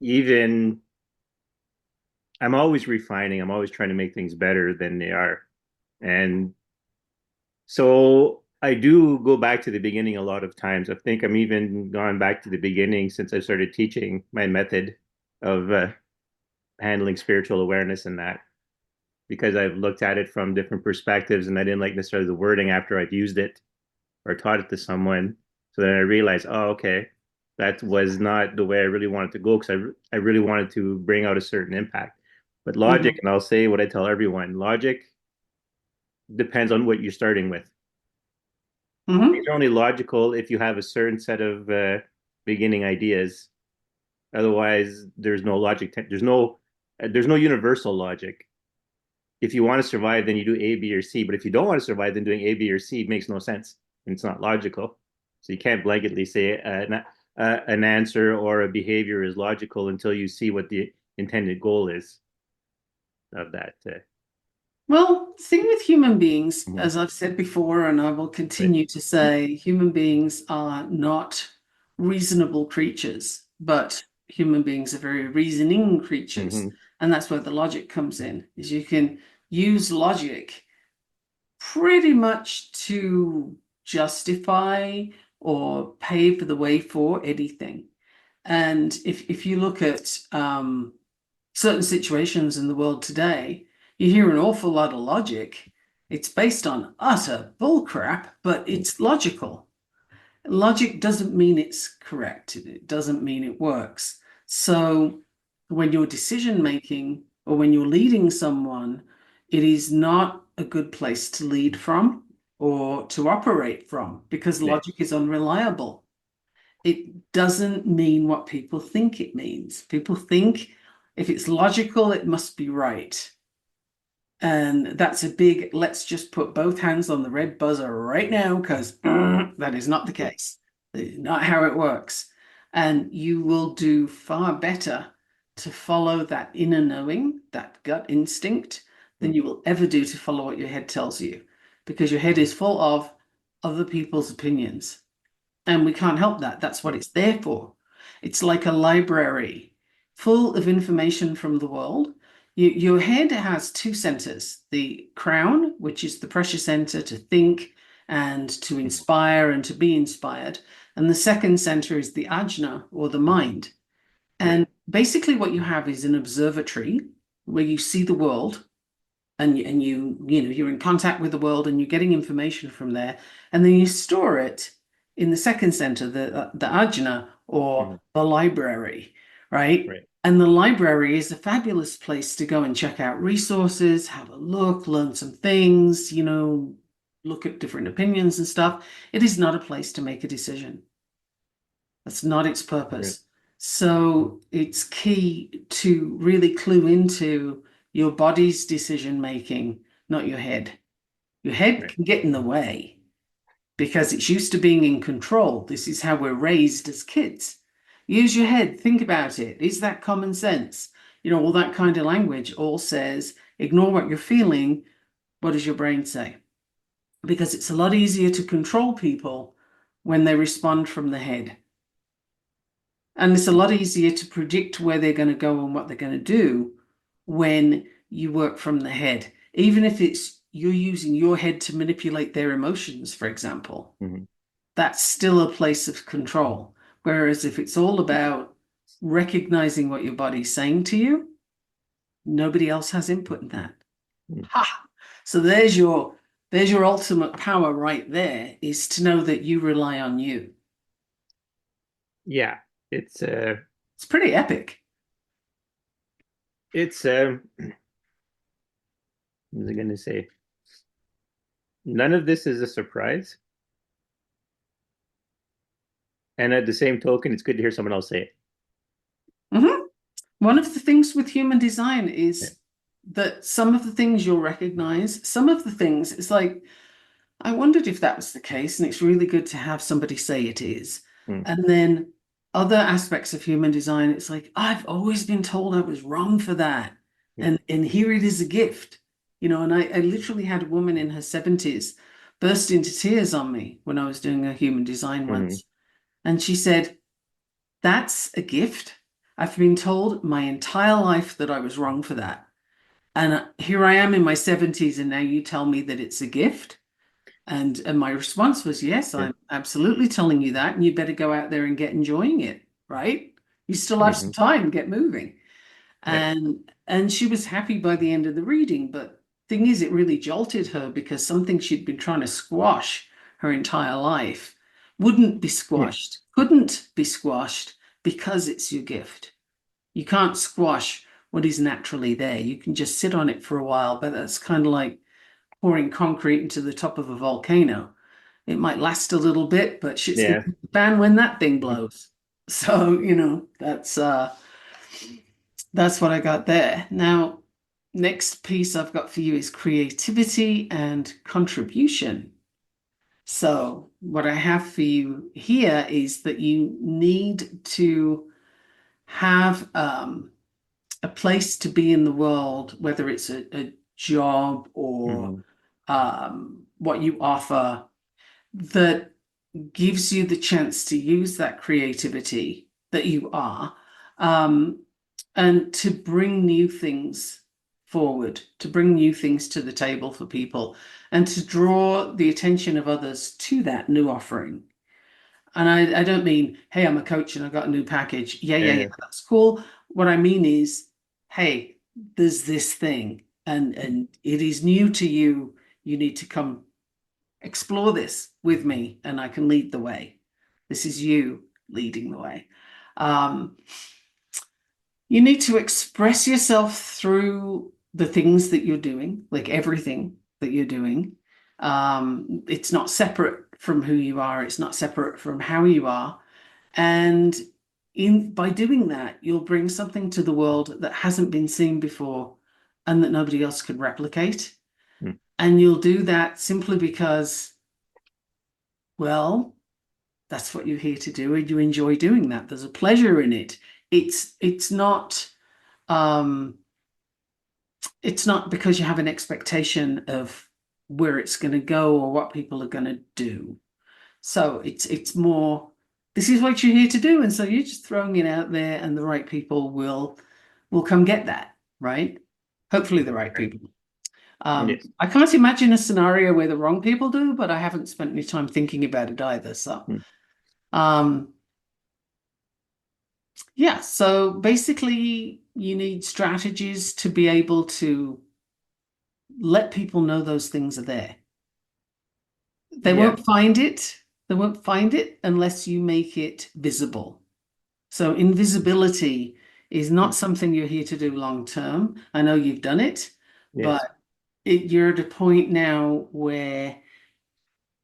even I'm always refining. I'm always trying to make things better than they are. And so I do go back to the beginning a lot of times. I think I'm even gone back to the beginning since I started teaching my method of handling spiritual awareness and that because I've looked at it from different perspectives and I didn't like necessarily the wording after I'd used it or taught it to someone. So then I realized, oh, okay, that was not the way I really wanted to go because I really wanted to bring out a certain impact. But logic, Mhm. and I'll say what I tell everyone, logic depends on what you're starting with. Things Mhm. are only logical if you have a certain set of beginning ideas. Otherwise, there's no logic. There's no universal logic. If you want to survive, then you do A, B, or C. But if you don't want to survive, then doing A, B, or C makes no sense, and it's not logical. So you can't blanketly say an answer or a behavior is logical until you see what the intended goal is of that. Well, the thing with human beings, Mhm. as I've said before, and I will Right. continue to say, human beings are not reasonable creatures, but human beings are very reasoning creatures. Mhm. And that's where the logic comes in, is you can use logic pretty much to justify or pave the way for anything. And if you look at certain situations in the world today, you hear an awful lot of logic. It's based on utter bullcrap, but it's logical. Logic doesn't mean it's correct. It doesn't mean it works. So when you're decision making or when you're leading someone, it is not a good place to lead from or to operate from because Yeah. logic is unreliable. It doesn't mean what people think it means. People think if it's logical, it must be right. And that's a big, let's just put both hands on the red buzzer right now, because that is not the Yeah. case. That is not how it works. And you will do far better to follow that inner knowing, that gut instinct, than you will ever do to follow what your head tells you, because your head is full of other people's opinions. And we can't help that. That's what Yeah. it's there for. It's like a library full of information from the world. Your head has two centers, the crown, which is the pressure center to think, and to Mhm. inspire and to be inspired. And the second center is the ajna, or the mind. Right. And basically what you have is an observatory where you see the world, and you're in contact with the world and you're getting information from there, and then you store it in the second center, the ajna, or Mhm. the library, right? Right. And the library is a fabulous place to go and check out resources, have a look, learn some things, look at different opinions and stuff. It is not a place to make a decision. That's not its Right. purpose. So it's key to really clue into your body's decision making, not your head. Your head Right. can get in the way because it's used to being in control. This is how we're raised as kids. Use your head, think about it. Is that common sense? All that kind of language all says ignore what you're feeling. What does your brain say? Because it's a lot easier to control people when they respond from the head. And it's a lot easier to predict where they're going to go and what they're going to do when you work from the head. Even if it's you're using your head to manipulate their emotions, for example, Mhm. that's still a place of control. Whereas if it's all about recognizing what your body's saying to you, nobody else has input in that. Mhm. Ha! So there's your ultimate power right there, is to know that you rely on you. Yeah. It's It's pretty epic. it's what was I gonna say? None of this is a surprise. And at the same token, it's good to hear someone else say it. Mhm. One of the things with human design Yeah. is that some of the things you'll recognize, some of the things, it's like, I wondered if that was the case, and it's really good to have somebody say it is. Mm. And then other aspects of human design, it's like, I've always been told I was wrong for that. Yeah. And here it is a gift. And I literally had a woman in her 70s burst into tears on me when I was doing a human design Mhm. once. And she said, that's a gift. I've been told my entire life that I was wrong for that. And here I am in my 70s, and now you tell me that it's a gift. And my response was, yes, Yeah. I'm absolutely telling you that, and you better go out there and get enjoying it, right? You still have some Mhm. time, get moving. Yep. And she was happy by the end of the reading, but thing is, it really jolted her because something she'd been trying to squash her entire life wouldn't be Yeah. squashed, couldn't be squashed because it's your gift. You can't squash what is naturally there. You can just sit on it for a while, but that's kind of like pouring concrete into the top of a volcano. It might last a little bit, but shit's gonna Yeah. hit the fan when that thing Mhm. blows. So, that's what I got there. Now, next piece I've got for you is creativity and contribution. So, what I have for you here is that you need to have a place to be in the world, whether it's a job or Mhm. what you offer, that gives you the chance to use that creativity that you are, um, and to bring new things forward, to bring new things to the table for people, and to draw the attention of others to that new offering. And I don't mean, hey, I'm a coach and I got a new package. Yeah, yeah, yeah, Yeah. that's cool. What I mean is, hey, there's this thing, and it is new to you. You need to come explore this with me, and I can lead the way. This is you leading the way. Um, you need to express yourself through the things that you're doing, like everything that you're doing. It's not separate from who you are, it's not separate from how you are. And by doing that, you'll bring something to the world that hasn't been seen before and that nobody else could replicate. Mm. And you'll do that simply because, well, that's what you're here to do, and you enjoy doing that. There's a pleasure in it. It's not um it's not because you have an expectation of where it's going to go or what people are going to do. So it's more, this is what you're here to do, and so you're just throwing it out there, and the right people will come get that, right? Hopefully the right Right. people. Yes. I can't imagine a scenario where the wrong people do, but I haven't spent any time thinking about it either. So, Mm. um, yeah, so basically, you need strategies to be able to let people know those things are there. They Yeah. won't find it. They won't find it unless you make it visible. So invisibility is Mm. not something you're here to do long term. I know you've done it, Yes. but you're at a point now where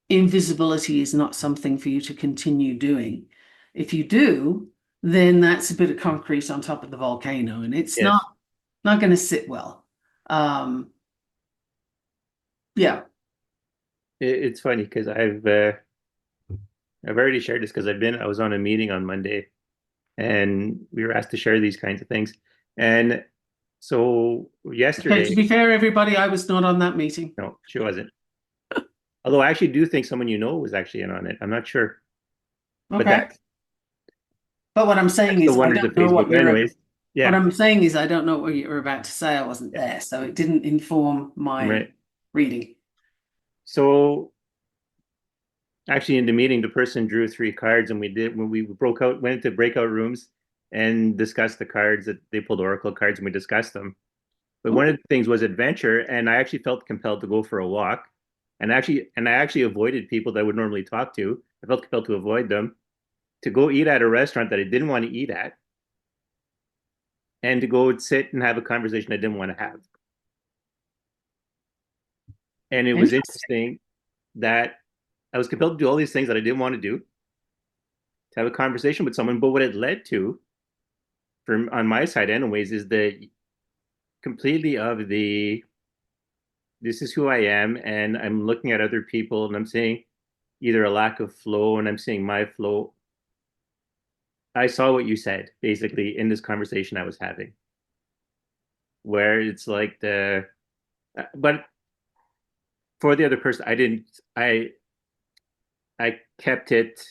invisibility is not something for you to continue doing. If you do, then that's a bit of concrete on top of the volcano, and it's Yes. not going to sit well. Um, yeah. It's funny because I've already shared this because I was on a meeting on Monday and we were asked to share these kinds of things. And so Okay, yesterday, to be fair, everybody, I was not on that meeting. no, she wasn't. Although I actually do think someone you know was actually in on it. I'm not sure, but Okay. But that's the wonders of Facebook. But anyways, what yeah, I'm saying is I don't know what you're about to say. I wasn't yeah, there, so it didn't inform my right. reading. So actually, in the meeting, the person drew three cards, and we did when we broke out, went into breakout rooms and discussed the cards that they pulled oracle cards, and we discussed them. But one of the things was adventure, and I actually felt compelled to go for a walk, and I actually avoided people that I would normally talk to. I felt compelled to avoid them, to go eat at a restaurant that I didn't want to eat at, and to go sit and have a conversation I didn't want to have. And it was Interesting. interesting that I was compelled to do all these things that I didn't want to do, to have a conversation with someone. But what it led to, from on my side, anyways, is the completely of the this is who I am, and I'm looking at other people, and I'm seeing either a lack of flow, and I'm seeing my flow. I saw what you said basically in this conversation I was having, where it's like but for the other person, I didn't. I kept it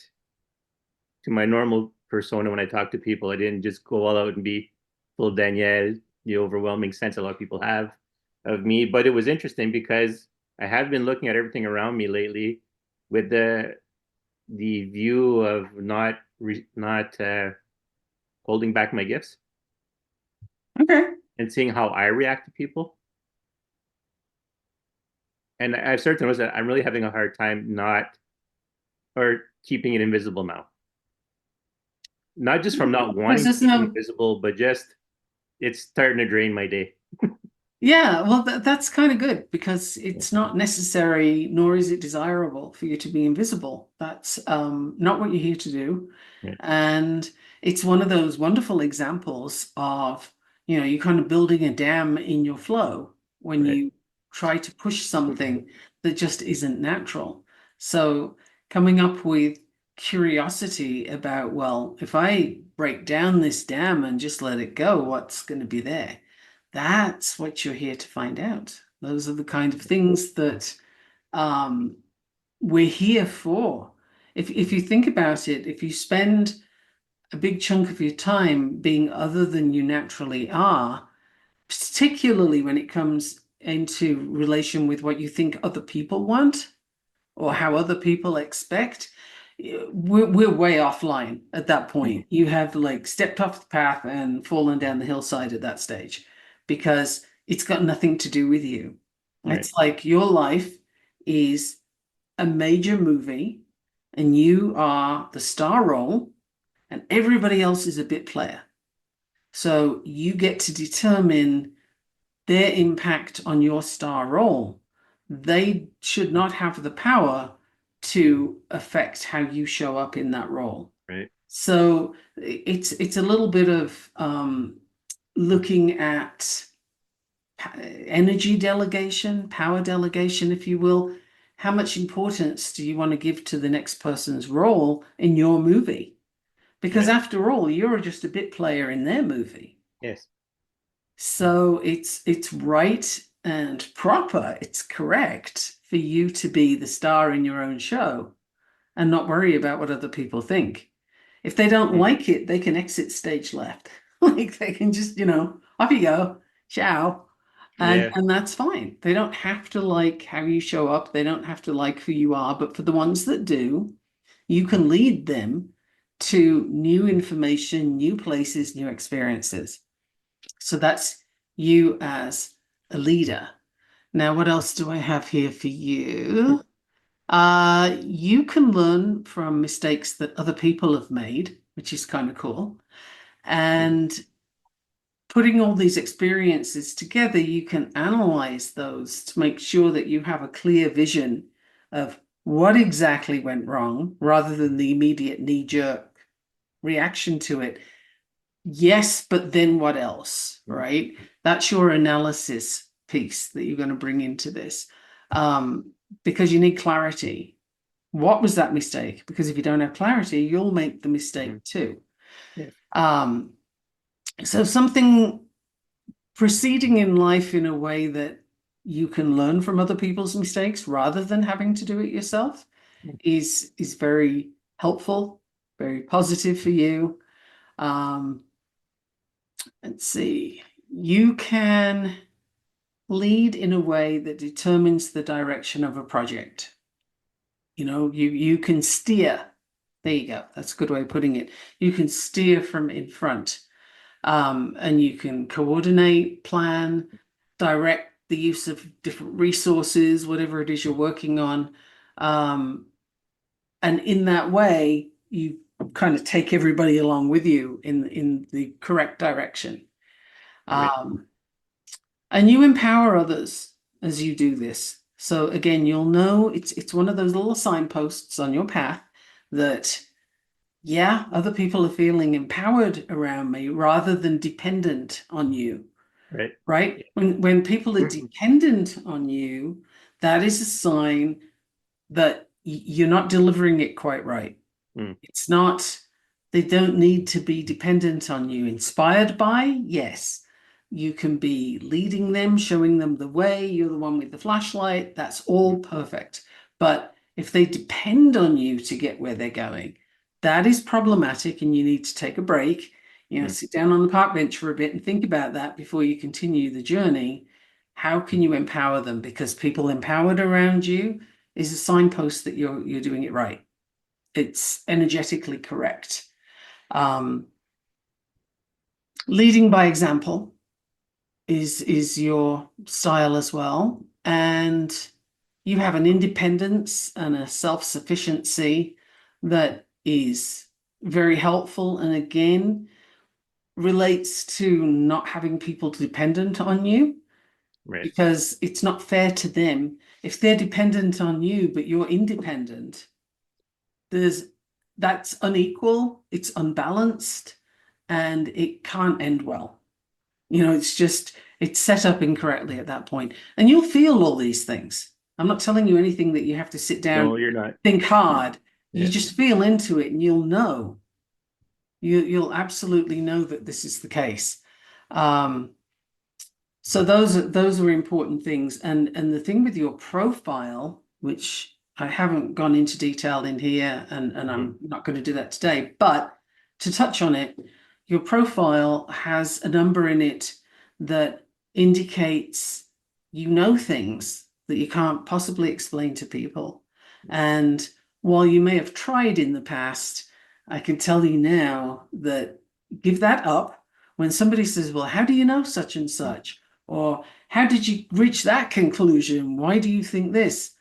to my normal persona when I talk to people. I didn't just go all out and be full Danielle, the overwhelming sense a lot of people have of me. But it was interesting because I have been looking at everything around me lately with the view of not holding back my gifts Okay. and seeing how I react to people. And I've started to notice that I'm really having a hard time not or keeping it invisible now. Not just from not Because wanting to there's keep it no invisible, but just it's starting to drain my day. Yeah, well, that's kind of good because it's not necessary, nor is it desirable for you to be invisible. That's not what you're here to do. Right, And it's one of those wonderful examples of, you kind of building a dam in your flow when right, you try to push something that just isn't natural. So coming up with curiosity about, well, if I break down this dam and just let it go, what's going to be there? That's what you're here to find out. Those are the kind of things that um, we're here for. If you think about it, if you spend a big chunk of your time being other than you naturally are, particularly when it comes into relation with what you think other people want or right. how other people expect, we're way offline at that Mhm. point. You have like stepped off the path and fallen down the hillside at that stage because it's got nothing to do with you. Right, It's like your life is a major movie and you are the star role and everybody else is a bit player. So you get to determine their impact on your star role. They should not have the power to affect how you show up in that role. right, So it's a little bit of looking at energy delegation, power delegation, if you will. How much importance do you want to give to the next person's role in your movie? Because right. after all, you're just a bit player in their movie. Yes. So it's right and proper, it's correct for you to be the star in your own show and not worry about what other people think. If they don't Mm. like it, they can exit stage left. Like they can just, off you go. Ciao. Yeah. And that's fine. They don't have to like how you show up. They don't have to like who you are. But for the ones that do, you Mm. can lead them to new information, new places, new experiences. So that's you as a leader. Now, what else do I have here for you? You can learn from mistakes that other people have made, which is kind of cool. And putting all these experiences together, you can analyze those to make sure that you have a clear vision of what exactly went wrong rather than the immediate knee-jerk reaction to it. Yes, but then what else, right? That's your analysis piece that you're going to bring into this, because you need clarity. What was that mistake? Because if you don't have clarity, you'll make the Mm. mistake too. Yeah. Um, so something proceeding in life in a way that you can learn from other people's mistakes rather than having to do it yourself is very helpful, very positive for you. Um, let's see. You can lead in a way that determines the direction of a project. You can steer. There you go. That's a good way of putting it. You can steer from in front, and you can coordinate, plan, direct the use of different resources, whatever it is you're working on. Um, and in that way, you kind of take everybody along with you in the correct direction. Right. Um, and you empower others as you do this. So again, you'll know it's one of those little signposts on your path that, yeah, other people are feeling empowered around me rather than dependent on you, Right. right? Yeah. When people are Mhm. dependent on you, that is a sign that you're not delivering it quite right. Mm. It's not, they don't need to be dependent on you. Inspired by, yes. You can be leading them, showing them the way. You're the one with the flashlight. That's all perfect. But if they depend on you to get where they're going, that is problematic and you need to take a break. Mm. Sit down on the park bench for a bit and think about that before you continue the journey. How can you empower them? Because people empowered around you is a signpost that you're doing it right. It's energetically correct. Um, Leading by example is your style as well, and you have an independence and a self-sufficiency that is very helpful, and again relates to not having people dependent on you Right. because it's not fair to them if they're dependent on you but you're independent. There's That's unequal, it's unbalanced, and it can't end well. It's set up incorrectly at that point. And you'll feel all these things. I'm not telling you anything that you have to sit down, No, you're not. think hard. You Yeah. just feel into it and you'll know. You'll absolutely know that this is the case. Um, so those are important things. And the thing with your profile, which I haven't gone into detail in here, and Hmm. I'm not going to do that today, but to touch on it, your profile has a number in it that indicates you know things that you can't possibly explain to people. And while you may have tried in the past, I can tell you now that give that up. When somebody says, well, how do you know such and such? Or how did you reach that conclusion? Why do you think this?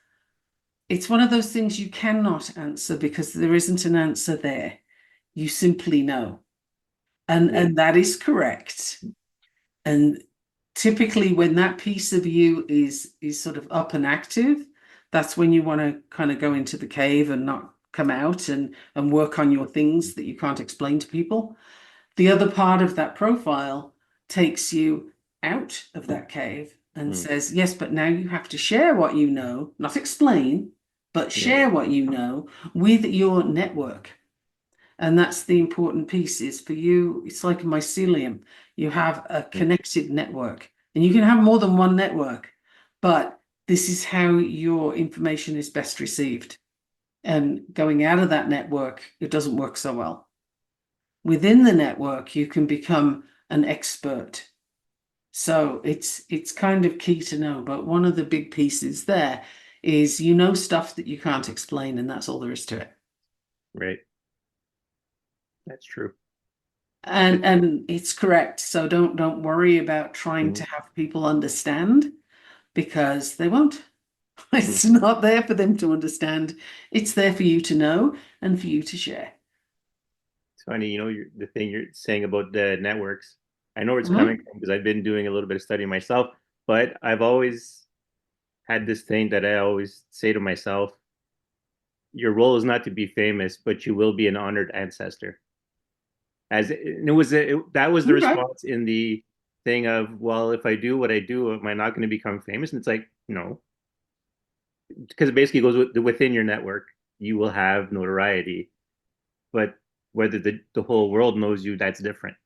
It's one of those things you cannot answer because there isn't an answer there. You simply know. And Yeah. that is correct. And typically when that piece of you is sort of up and active, that's when you want to kind of go into the cave and not come out and work on your things that you can't explain to people. The other part of that profile takes you out of that cave and Mm. says, yes, but now you have to share what you know, not explain, but Yeah. share what you know with your network. And that's the important piece is for you, it's like a mycelium. You have a Yeah. connected network, and you can have more than one network, but this is how your information is best received. And going out of that network, it doesn't work so well. Within the network, you can become an expert. So it's kind of key to know. But one of the big pieces there is you know stuff that you can't explain, and that's all there is to it. Right. That's true. And it's correct. So don't worry about trying Mhm. to have people understand because they won't. Mhm. It's not there for them to understand. It's there for you to know and for you to share. It's funny, the thing you're saying about the networks. I know where it's coming Mhm. from because I've been doing a little bit of study myself, but I've always had this thing that I always say to myself, your role is not to be famous, but you will be an honored ancestor. As and it was that was the Okay. response in the thing of, well, if I do what I do, am I not going to become famous? And it's like, no, because it basically goes within your network, you will have notoriety, but whether the whole world knows you, that's different.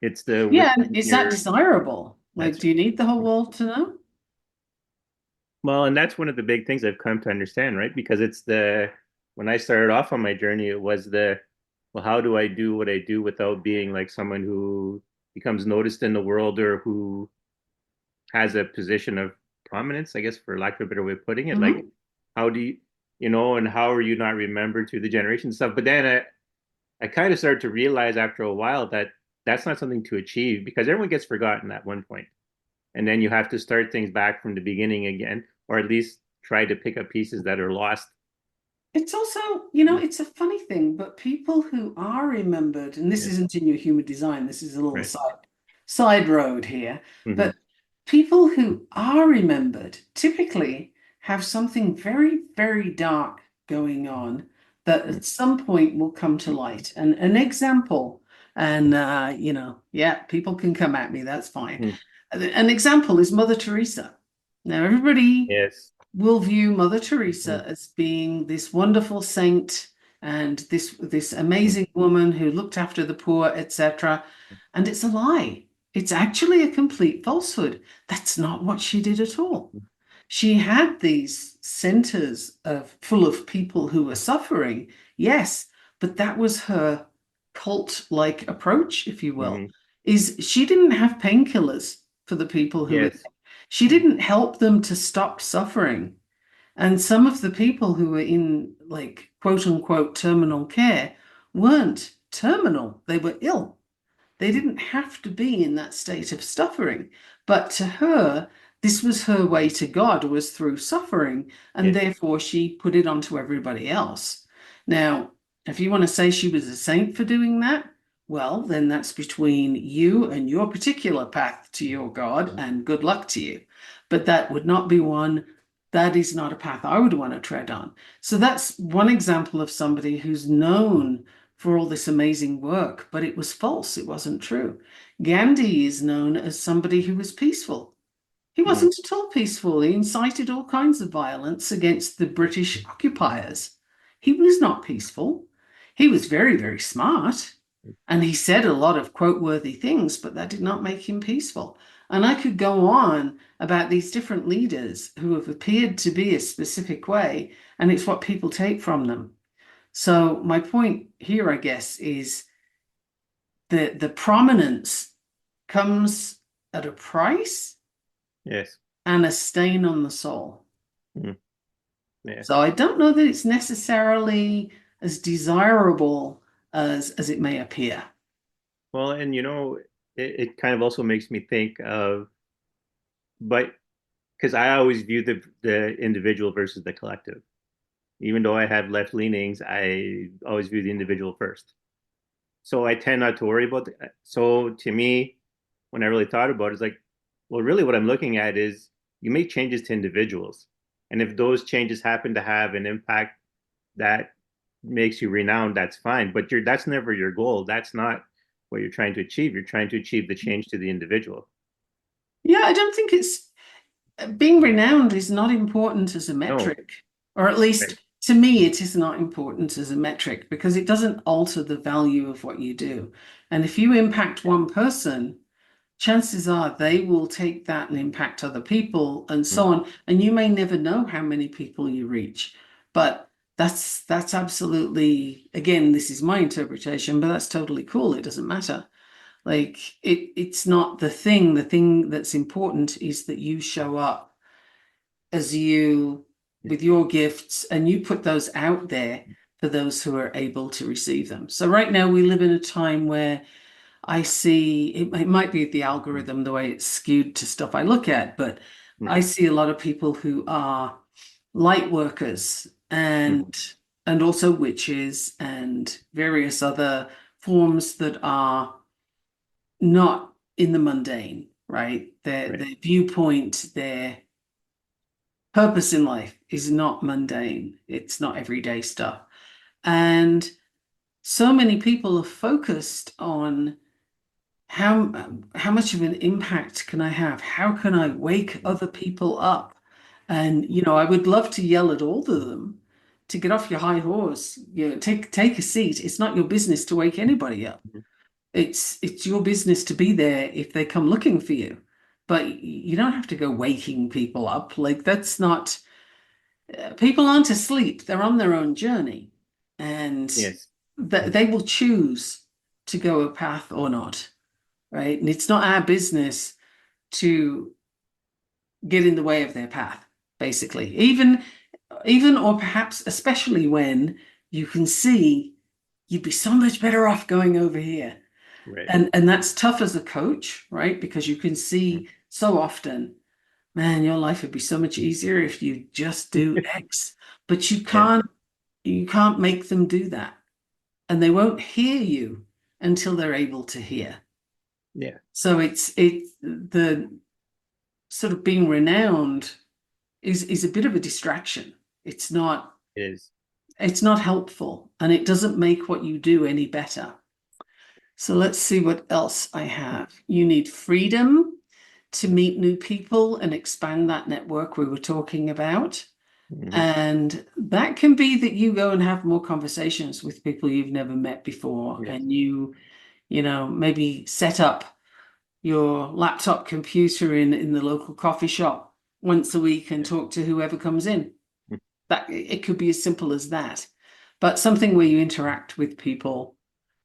It's the Yeah, and within is that your desirable? Like, that's do you need the whole world to know? well, and that's one of the big things I've come to understand, right? Because it's the when I started off on my journey, it was the well, how do I do what I do without being like someone who becomes noticed in the world or who has a position of prominence, I guess, for lack of a better way of putting it. Like, Hmm. how do and how are you not remembered through the generation stuff? But then I kind of started to realize after a while that that's not something to achieve because everyone gets forgotten at one point. And then you have to start things back from the beginning again, or at least try to pick up pieces that are lost. It's also, it's a funny thing, but people who are remembered, and this Yeah. isn't in your human design, this is a little Right. side road here, Mm-hmm. but people who are remembered typically have something very, very dark going on that at some point will come to light. And an example, and yeah, people can come at me, that's fine. Mm-hmm. An example is Mother Teresa. Now, everybody Yes. will view Mother Mm-hmm. Teresa as being this wonderful saint and this Mm-hmm. amazing woman who looked after the poor, etc. And it's a lie. It's actually a complete falsehood. That's not what she did at all. She had these centers of full of people who were suffering, yes, but that was her cult-like approach, if you will. Mm-hmm. Is she didn't have painkillers for the people who were Yes. there. She didn't help them to stop suffering. And some of the people who were in like quote unquote terminal care weren't terminal, they were ill. They didn't have to be in that state of suffering. But to her, this was her way to God, was through suffering, and Yeah. therefore she put it onto everybody else. Now, if you want to say she was a saint for doing that, well, then that's between you and your particular path to your God, and good luck to you. But that would not be one, that is not a path I would want to tread on. So that's one example of somebody who's known for all this amazing work, but it was false. It wasn't true. Gandhi is known as somebody who was peaceful. He Mm-hmm. wasn't at all peaceful. He incited all kinds of violence against the British occupiers. He was not peaceful. He was very, very smart. And he said a lot of quote-worthy things, but that did not make him peaceful. And I could go on about these different leaders who have appeared to be a specific way, and it's what people take from them. So my point here, I guess, is the prominence comes at a price Yes. and a stain on the soul. Mm-hmm. Yeah. So I don't know that it's necessarily as desirable as it may appear. Well, and it kind of also makes me think of, but because I always view the individual versus the collective. Even though I have left leanings, I always view the individual first. So I tend not to worry about that. So to me, when I really thought about it, it's like, well, really what I'm looking at is you make changes to individuals. And if those changes happen to have an impact that makes you renowned, that's fine. But that's never your goal. That's not what you're trying to achieve. You're trying to achieve the change to the individual. Yeah, I don't think it's being renowned is not important as a No. metric, or at Right. least to me, it is not important as a metric because it doesn't alter the value of what you do. And if you impact one person, chances are they will take that and impact other people and so Mm, on. And you may never know how many people you reach. But that's absolutely, again, this is my interpretation, but that's totally cool. It doesn't matter. Like it's not the thing. The thing that's important is that you show up as you with your gifts and you put those out there for those who are able to receive them. So right now we live in a time where I see it might be the algorithm, the way it's skewed to stuff I look at, but I Right. see a lot of people who are light workers Mhm. and also witches and various other forms that are not in the mundane, right? Right. Their viewpoint, their purpose in life is not mundane. It's not everyday stuff. And so many people are focused on how much of an impact can I have? How can I wake other people up? And I would love to yell at all of them to get off your high horse. Take a seat. It's not your business to wake anybody up. Mhm. It's your business to be there if they come looking for you. But you don't have to go waking people up. Like that's not people aren't asleep. They're on their own journey, and Yes. they will choose to go a path or not, right? And it's not our business to get in the way of their path, basically. Even or perhaps especially when you can see you'd be so much better off going over here. Right. And that's tough as a coach, right? Because you can see so often, man, your life would be so much easier if you just do X. But Yeah. you can't make them do that. And they won't hear you until they're able to hear. Yeah. So it's the sort of being renowned is a bit of a distraction. It's not It is. it's not helpful and it doesn't make what you do any better. So let's see what else I have. You need freedom to meet new people and expand that network we were talking about. Hmm. And that can be that you go and have more conversations with people you've never met before Yes. and maybe set up your laptop computer in the local coffee shop once a week and Yeah. talk to whoever comes in. That it could be as simple as that. But something where you interact with people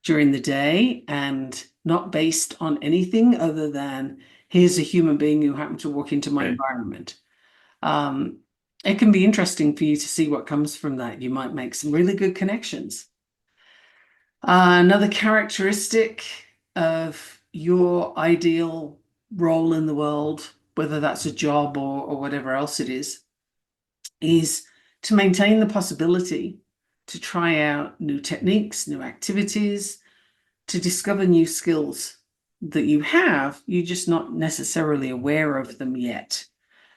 during the day and not based on anything other than here's a human being who happened to walk into my Right. environment. Um, it can be interesting for you to see what comes from that. You might make some really good connections. Another characteristic of your ideal role in the world, whether that's a job or whatever else it is to maintain the possibility to try out new techniques, new activities, to discover new skills that you have, you're just not necessarily aware of them yet.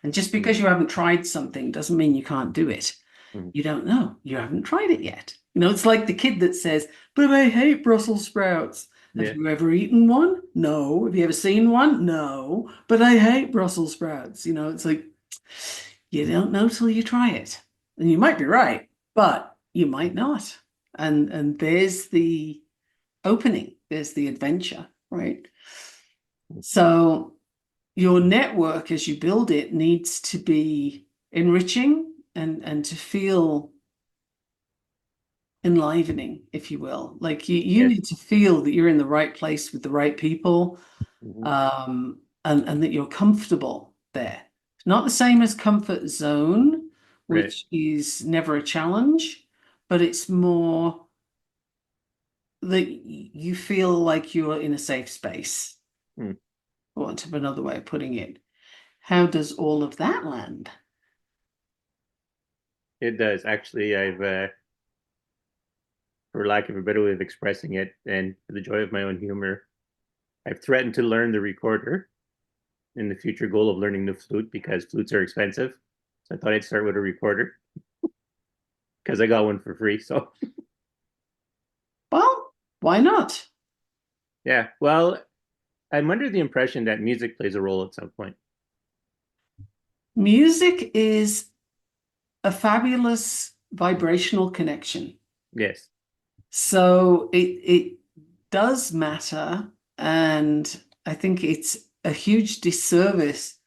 And just Mhm. because you haven't tried something doesn't mean you can't do it. Mhm. You don't know. You haven't tried it yet. It's like the kid that says, but I hate Brussels sprouts. Have Yeah. you ever eaten one? No. Have you ever seen one? No. But I hate Brussels sprouts. It's like you don't know till you try it. And you might be right, but you might not. And there's the opening, there's the adventure, right? So your network as you build it needs to be enriching and to feel enlivening, if you will. Like you Yes. need to feel that you're in the right place with the right people, Hmm. and that you're comfortable there. Not the same as comfort zone, Right. which is never a challenge, but it's more that you feel like you're in a safe space, Mm. for want of another way of putting it. How does all of that land? It does. Actually, for lack of a better way of expressing it, and for the joy of my own humor, I've threatened to learn the recorder in the future goal of learning the flute because flutes are expensive. So I thought I'd start with a recorder because I got one for free. So Well, why not? yeah. Well, I'm under the impression that music plays a role at some point. Music is a fabulous vibrational connection. Yes. So it does matter, and I think it's a huge disservice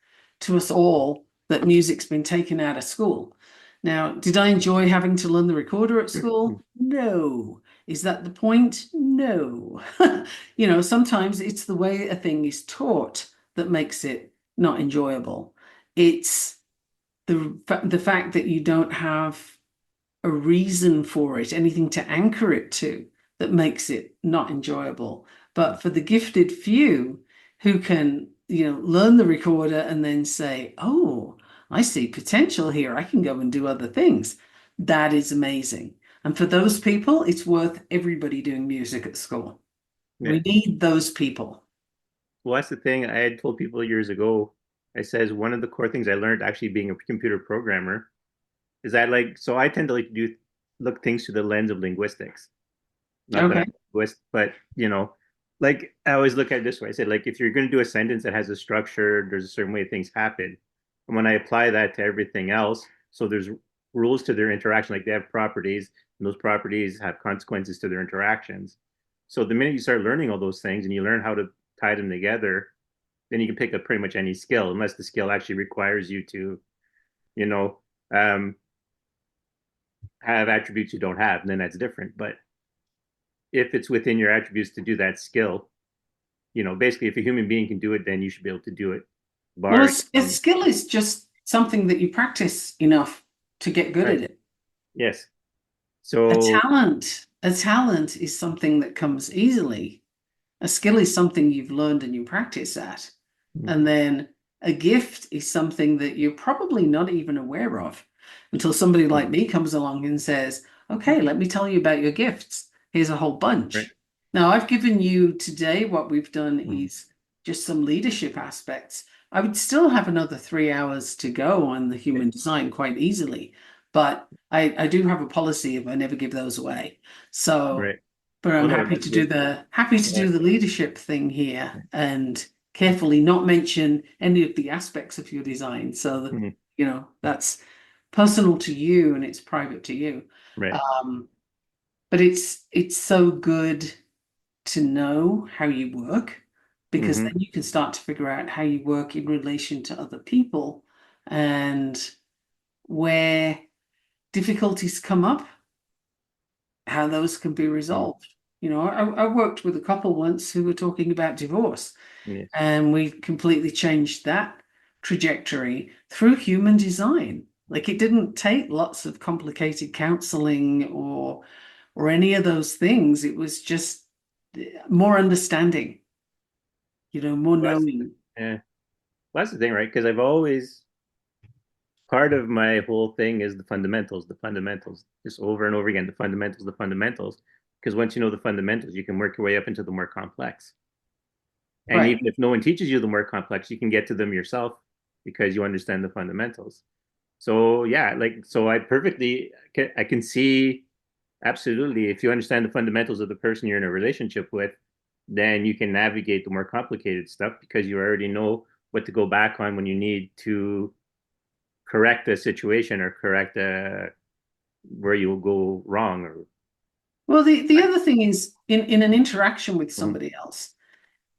to us all that music's been taken out of school. Now, did I enjoy having to learn the recorder at school? No. Is that the point? No. Sometimes it's the way a thing is taught that makes it not enjoyable. It's the fact that you don't have a reason for it, anything to anchor it to, that makes it not enjoyable. But for the gifted few who can, learn the recorder and then say, oh, I see potential here. I can go and do other things. That is amazing. And for those people, it's worth everybody doing music at school. Yeah. We need those people. Well, that's the thing I had told people years ago. I says one of the core things I learned actually being a computer programmer is that so I tend to like to do look things through the lens of linguistics. Not that I'm Okay. a linguist, but like I always look at it this way. I said like if you're going to do a sentence that has a structure, there's a certain way things happen. And when I apply that to everything else, so there's rules to their interaction, like they have properties, and those properties have consequences to their interactions. So the minute you start learning all those things and you learn how to tie them together, then you can pick up pretty much any skill, unless the skill actually requires you to, you know, um, have attributes you don't have, and then that's different. But if it's within your attributes to do that skill, basically if a human being can do it, then you should be able to do it. Well, Bar, a skill is just something that you practice enough to get good right? at it. Yes. A So, talent, a talent is something that comes easily. A skill is something you've learned and you practice at. And then a gift is something that you're probably not even aware of until somebody like me comes along and says, okay, let me tell you about your gifts. Here's a whole right. bunch. Now, I've given you today what we've done Mm-hmm. is just some leadership aspects. I would still have another 3 hours to go on the human design quite easily, but I do have a policy of I never give those away. So Right. but Oh I'm no, happy that's to do good. Yeah. the leadership thing here and carefully not mention any of the aspects of your design so that Mm-hmm. that's personal to you and it's private to you. Right. Um, but it's so good to know how you work because Mm-hmm. then you can start to figure out how you work in relation to other people and where difficulties come up, how those can be Mm-hmm. resolved. I worked with a couple once who were talking about divorce, Yeah. and we completely changed that trajectory through human design. Like it didn't take lots of complicated counseling or any of those things. It was just more understanding, more Well, knowing. yeah. Well, that's the thing, right? Because I've always part of my whole thing is the fundamentals, just over and over again, the fundamentals, the fundamentals. Because once you know the fundamentals, you can work your way up into the more complex. And Right. even if no one teaches you the more complex, you can get to them yourself because you understand the fundamentals. So yeah, so I can see absolutely if you understand the fundamentals of the person you're in a relationship with, then you can navigate the more complicated stuff because you already know what to go back on when you need to correct a situation or correct where you'll go wrong or Well, the other thing is in an interaction with mm-hmm, somebody else,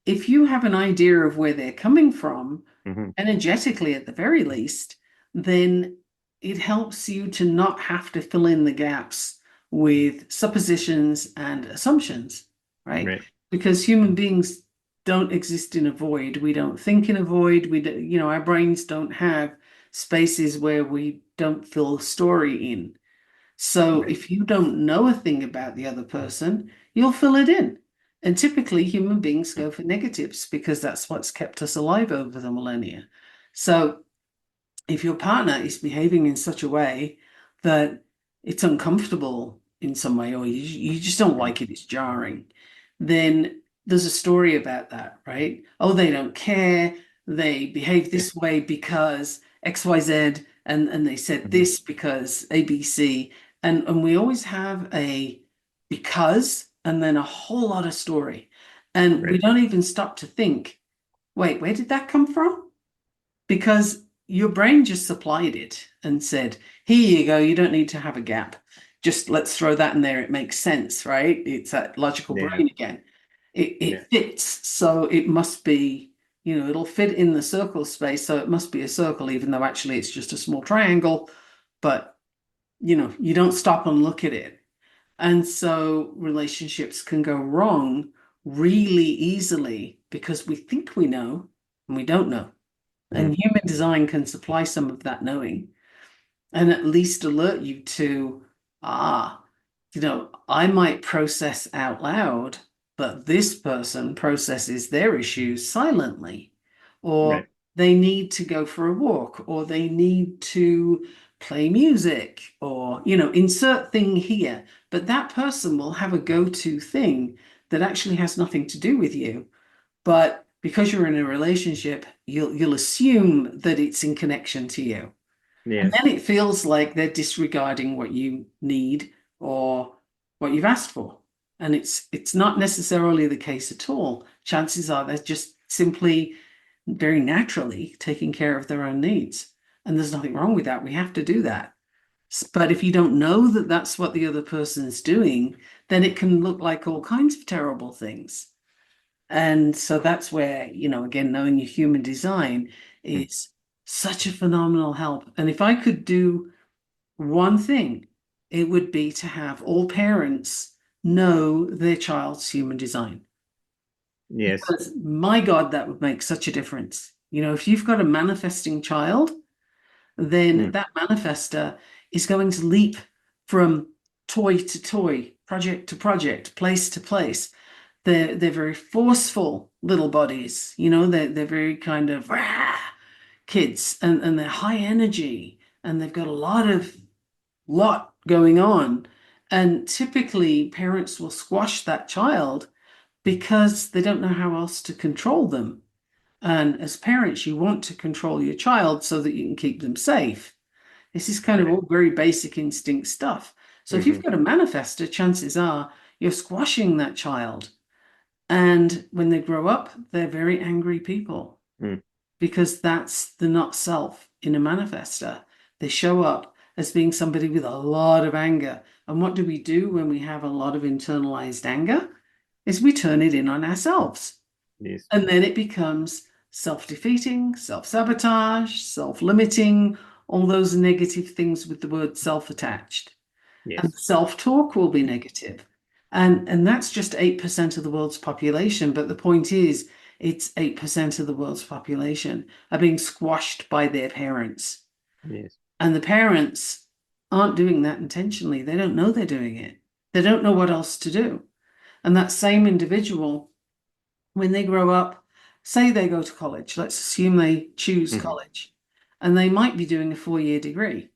if you have an idea of where they're coming from, mm-hmm, energetically at the very least, then it helps you to not have to fill in the gaps with suppositions and assumptions, right? right, Because human beings don't exist in a void. We don't think in a void. We do, our brains don't have spaces where we don't fill a story in. So right, if you don't know a thing about the other person, you'll fill it in. And typically, human beings go for negatives because that's what's kept us alive over the millennia. So if your partner is behaving in such a way that it's uncomfortable in some way, or you just don't like it, it's jarring, then there's a story about that, right? Oh, they don't care. They behave yeah, this way because XYZ, and they said mm-hmm, this because ABC. And we always have a because and then a whole lot of story. And we right, don't even stop to think, wait, where did that come from? Because your brain just supplied it and said, here you go, you don't need to have a gap. Just let's throw that in there. It makes sense, right? It's that logical yeah, brain again. It yeah, fits, so it must be, it'll fit in the circle space, so it must be a circle, even though actually it's just a small triangle. But, you don't stop and look at it. And so relationships can go wrong really easily because we think we know and we don't know. Mm. And human design can supply some of that knowing and at least alert you to, ah, I might process out loud, but this person processes their issues silently, or Right. they need to go for a walk, or they need to play music, or, insert thing here. But that person will have a go-to thing that actually has nothing to do with you. But because you're in a relationship, you'll assume that it's in connection to you. And Yes. then it feels like they're disregarding what you need or what you've asked for. And it's not necessarily the case at all. Chances are they're just simply very naturally taking care of their own needs. And there's nothing wrong with that. We have to do that. But if you don't know that that's what the other person is doing, then it can look like all kinds of terrible things. And so that's where, again, knowing your human design Mm. is such a phenomenal help. And if I could do one thing, it would be to have all parents know their child's human design. Yes. Because my God, that would make such a difference. If you've got a manifesting child, then Mm. that manifester is going to leap from toy to toy, project to project, place to place. They're very forceful little bodies, they're very kind of rah, kids, and they're high energy and they've got a lot going on. And typically parents will squash that child because they don't know how else to control them. And as parents, you want to control your child so that you can keep them safe. This is kind of Right. all very basic instinct stuff. So if Hmm. you've got a manifester, chances are you're squashing that child. And when they grow up, they're very angry people Mm. because that's the not self in a manifester. They show up as being somebody with a lot of anger. And what do we do when we have a lot of internalized anger? Is we turn it in on ourselves. Yes. And then it becomes self-defeating, self-sabotage, self-limiting, all those negative things with the word self attached. And Yes. self-talk will be negative. And that's just 8% of the world's population. But the point is, it's 8% of the world's population are being squashed by their parents. Yes. And the parents aren't doing that intentionally. They don't know they're doing it. They don't know what else to do. And that same individual, when they grow up, say they go to college, let's assume they choose Hmm. college, and they might be doing a 4-year degree.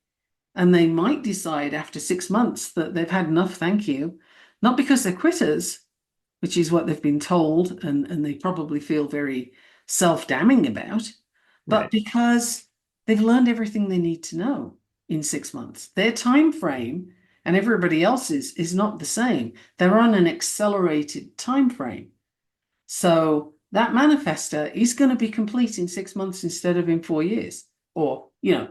And they might decide after 6 months that they've had enough, thank you, not because they're quitters, which is what they've been told, and they probably feel very self-damning about, but Right. because they've learned everything they need to know in 6 months. Their time frame and everybody else's is not the same. They're on an accelerated time frame. So that manifester is going to be complete in 6 months instead of in 4 years. Or,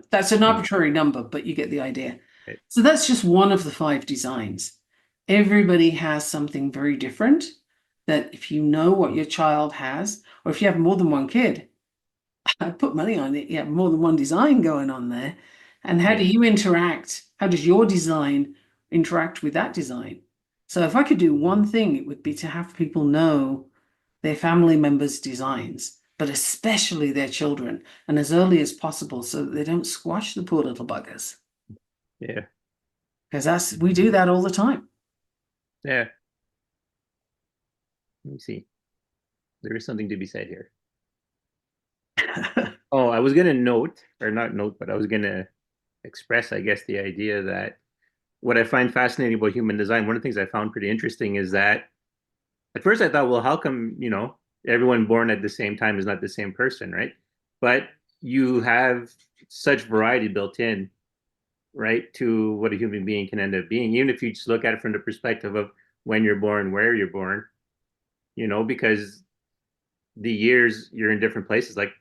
that's an Mm. arbitrary number, but you get the idea. Right. So that's just one of the 5 designs. Everybody has something very different that if you know what your child has, or if you have more than one kid, I put money on it, you have more than one design going on there. And how do Yes. you interact? How does your design interact with that design? So if I could do one thing, it would be to have people know their family members' designs, but especially their children, and as early as possible so that they don't squash the poor little buggers. Yeah. Because we do that all the time. Yeah. Let me see. There is something to be said here. Oh, I was gonna note, or not note, but I was gonna express, I guess, the idea that what I find fascinating about human design, one of the things I found pretty interesting is that at first I thought, well, how come, everyone born at the same time is not the same person, right? But you have such variety built in, right, to what a human being can end up being, even if you just look at it from the perspective of when you're born, where you're born, because the years you're in different places. Like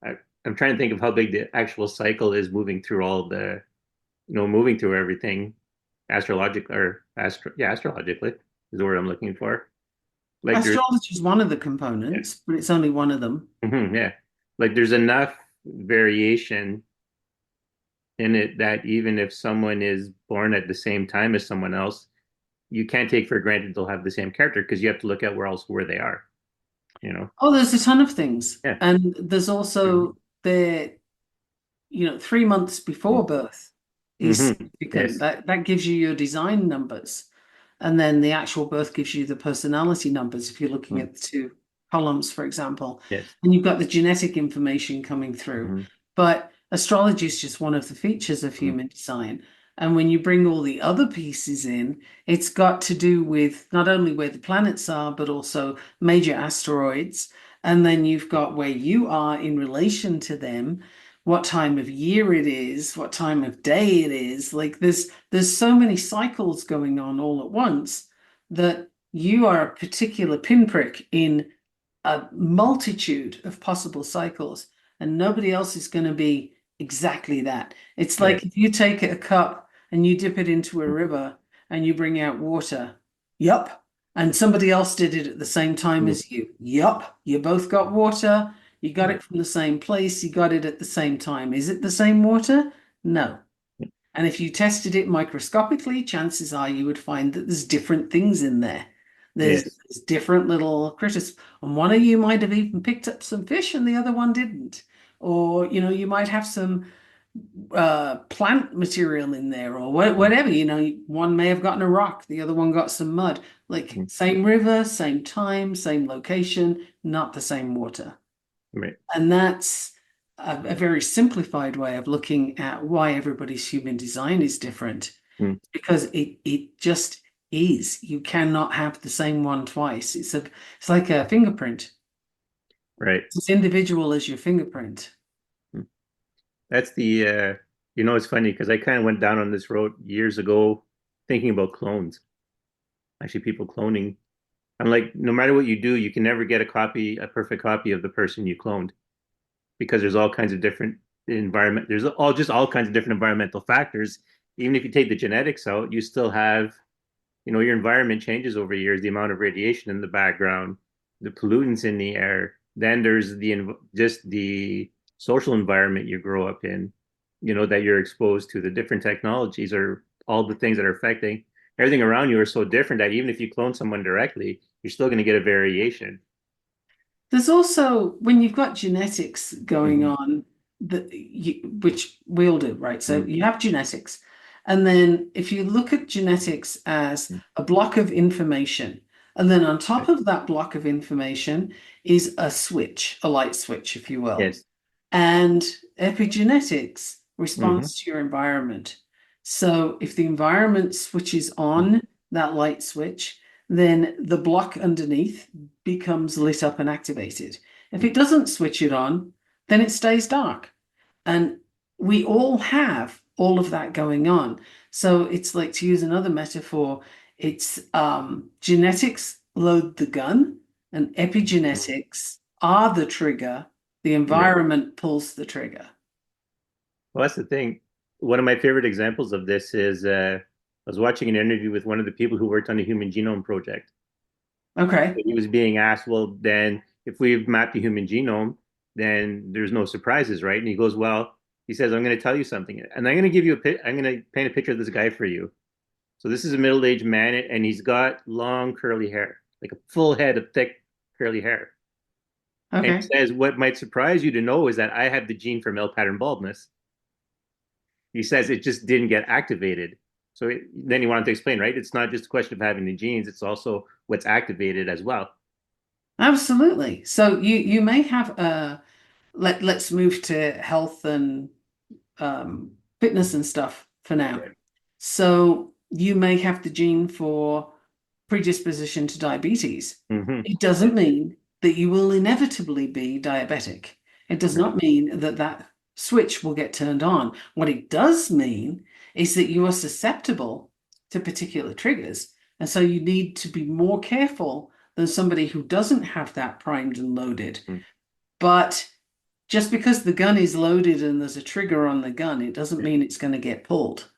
I, I'm trying to think of how big the actual cycle is moving through all the, moving through everything astrologically or astrologically is the word I'm looking for. Like there's, Astrology is one of the yeah, components, but it's only one of them. yeah, like there's enough variation in it that even if someone is born at the same time as someone else, you can't take for granted they'll have the same character because you have to look at where they are, you know? Oh, there's a ton of things. Yeah. And there's Mhm. also the, 3 months before birth is Mm-hmm. significant. Yes. That gives you your design numbers. And then the actual birth gives you the personality numbers if you're looking Mm. at the two columns, for example. Yes. And you've got the genetic information coming through. Mm-hmm. But astrology is just one of the features of Mm-hmm. human design. And when you bring all the other pieces in, it's got to do with not only where the planets are, but also major asteroids. And then you've got where you are in relation to them, what time of year it is, what time of day it is. Like there's so many cycles going on all at once that you are a particular pinprick in a multitude of possible cycles, and nobody else is going to be exactly that. It's like Right. if you take a cup and you dip it into a river and you bring out water. Yup. And somebody else did it at the same time Mm-hmm. as you. Yup. You both got water. You got Yeah. it from the same place. You got it at the same time. Is it the same water? No. And if you tested it microscopically, chances are you would find that there's different things in there. Yes. There's different little critters. And one of you might have even picked up some fish and the other one didn't. Or, you might have some plant material in there or whatever. One may have gotten a rock, the other one got some mud. Like Mm-hmm. same river, same time, same location, not the same water. Right. And that's a very simplified way of looking at why everybody's human design is different, Mm. because it just is. You cannot have the same one twice. It's like a fingerprint. Right. It's as individual as your fingerprint. Mm. That's it's funny because I kind of went down on this road years ago thinking about clones, actually people cloning. I'm like, no matter what you do, you can never get a perfect copy of the person you cloned because there's all kinds of different there's all kinds of different environmental factors. Even if you take the genetics out, you still have, your environment changes over years, the amount of radiation in the background, the pollutants in the air. Then there's just the social environment you grow up in, that you're exposed to, the different technologies or all the things that are affecting everything around you are so different that even if you clone someone directly, you're still going to get a variation. There's also, when you've got genetics going Mm-hmm. on, which we all do, right? So Mm-hmm. you have genetics. And then if you look at genetics as a block of information, and then on top of that block of information is a switch, a light switch, if you will. Yes. And epigenetics Mm-hmm. responds to your environment. So if the environment switches on that light switch, then the block underneath becomes lit up and activated. If it doesn't switch it on, then it stays dark. And we all have all of that going on. So it's like, to use another metaphor, it's genetics load the gun and epigenetics are the trigger. The Right. environment pulls the trigger. Well, that's the thing. One of my favorite examples of this is I was watching an interview with one of the people who worked on the Human Genome Project. Okay. He was being asked, well, then if we've mapped the human genome, then there's no surprises, right? And he goes, well, he says, I'm going to tell you something, and I'm going to paint a picture of this guy for you. So this is a middle-aged man, and he's got long curly hair, like a full head of thick curly hair. And he Okay. says, what might surprise you to know is that I have the gene for male pattern baldness. He says it just didn't get activated. Then he wanted to explain, right? It's not just a question of having the genes; it's also what's activated as well. Absolutely. So you may have let's move to health and fitness and stuff for now. Right. So you may have the gene for predisposition to diabetes. Mm-hmm. It doesn't mean that you will inevitably be diabetic. It does Right. not mean that that switch will get turned on. What it does mean is that you are susceptible to particular triggers. And so you need to be more careful than somebody who doesn't have that primed and loaded. Mm-hmm. But just because the gun is loaded and there's a trigger on the gun, it doesn't Right. mean it's going to get pulled,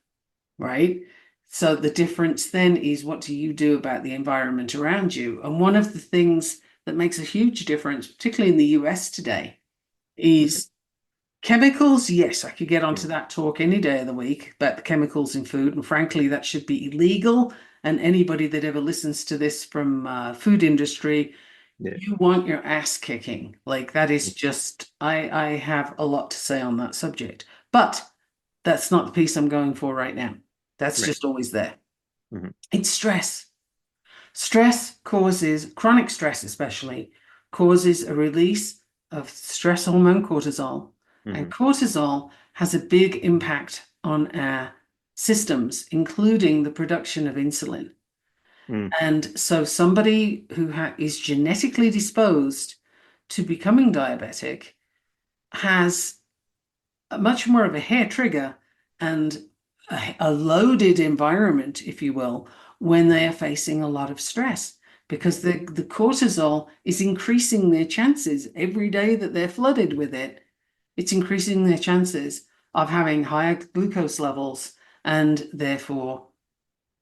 right? So the difference then is, what do you do about the environment around you? And one of the things that makes a huge difference, particularly in the US today, is chemicals. Yes, I could get onto that talk any day of the week about the chemicals in food. And frankly, that should be illegal and anybody that ever listens to this from food industry, Yeah. you want your ass kicking. Like that is just, I have a lot to say on that subject, but that's not the piece I'm going for right now. That's Right. just always there. Hmm. It's stress. Stress causes, chronic stress especially, causes a release of stress hormone cortisol. And Hmm. cortisol has a big impact on our systems, including the production of insulin. Mm. And so somebody who is genetically disposed to becoming diabetic has much more of a hair trigger and a loaded environment, if you will, when they are facing a lot of stress because the cortisol is increasing their chances every day that they're flooded with it. It's increasing their chances of having higher glucose levels and therefore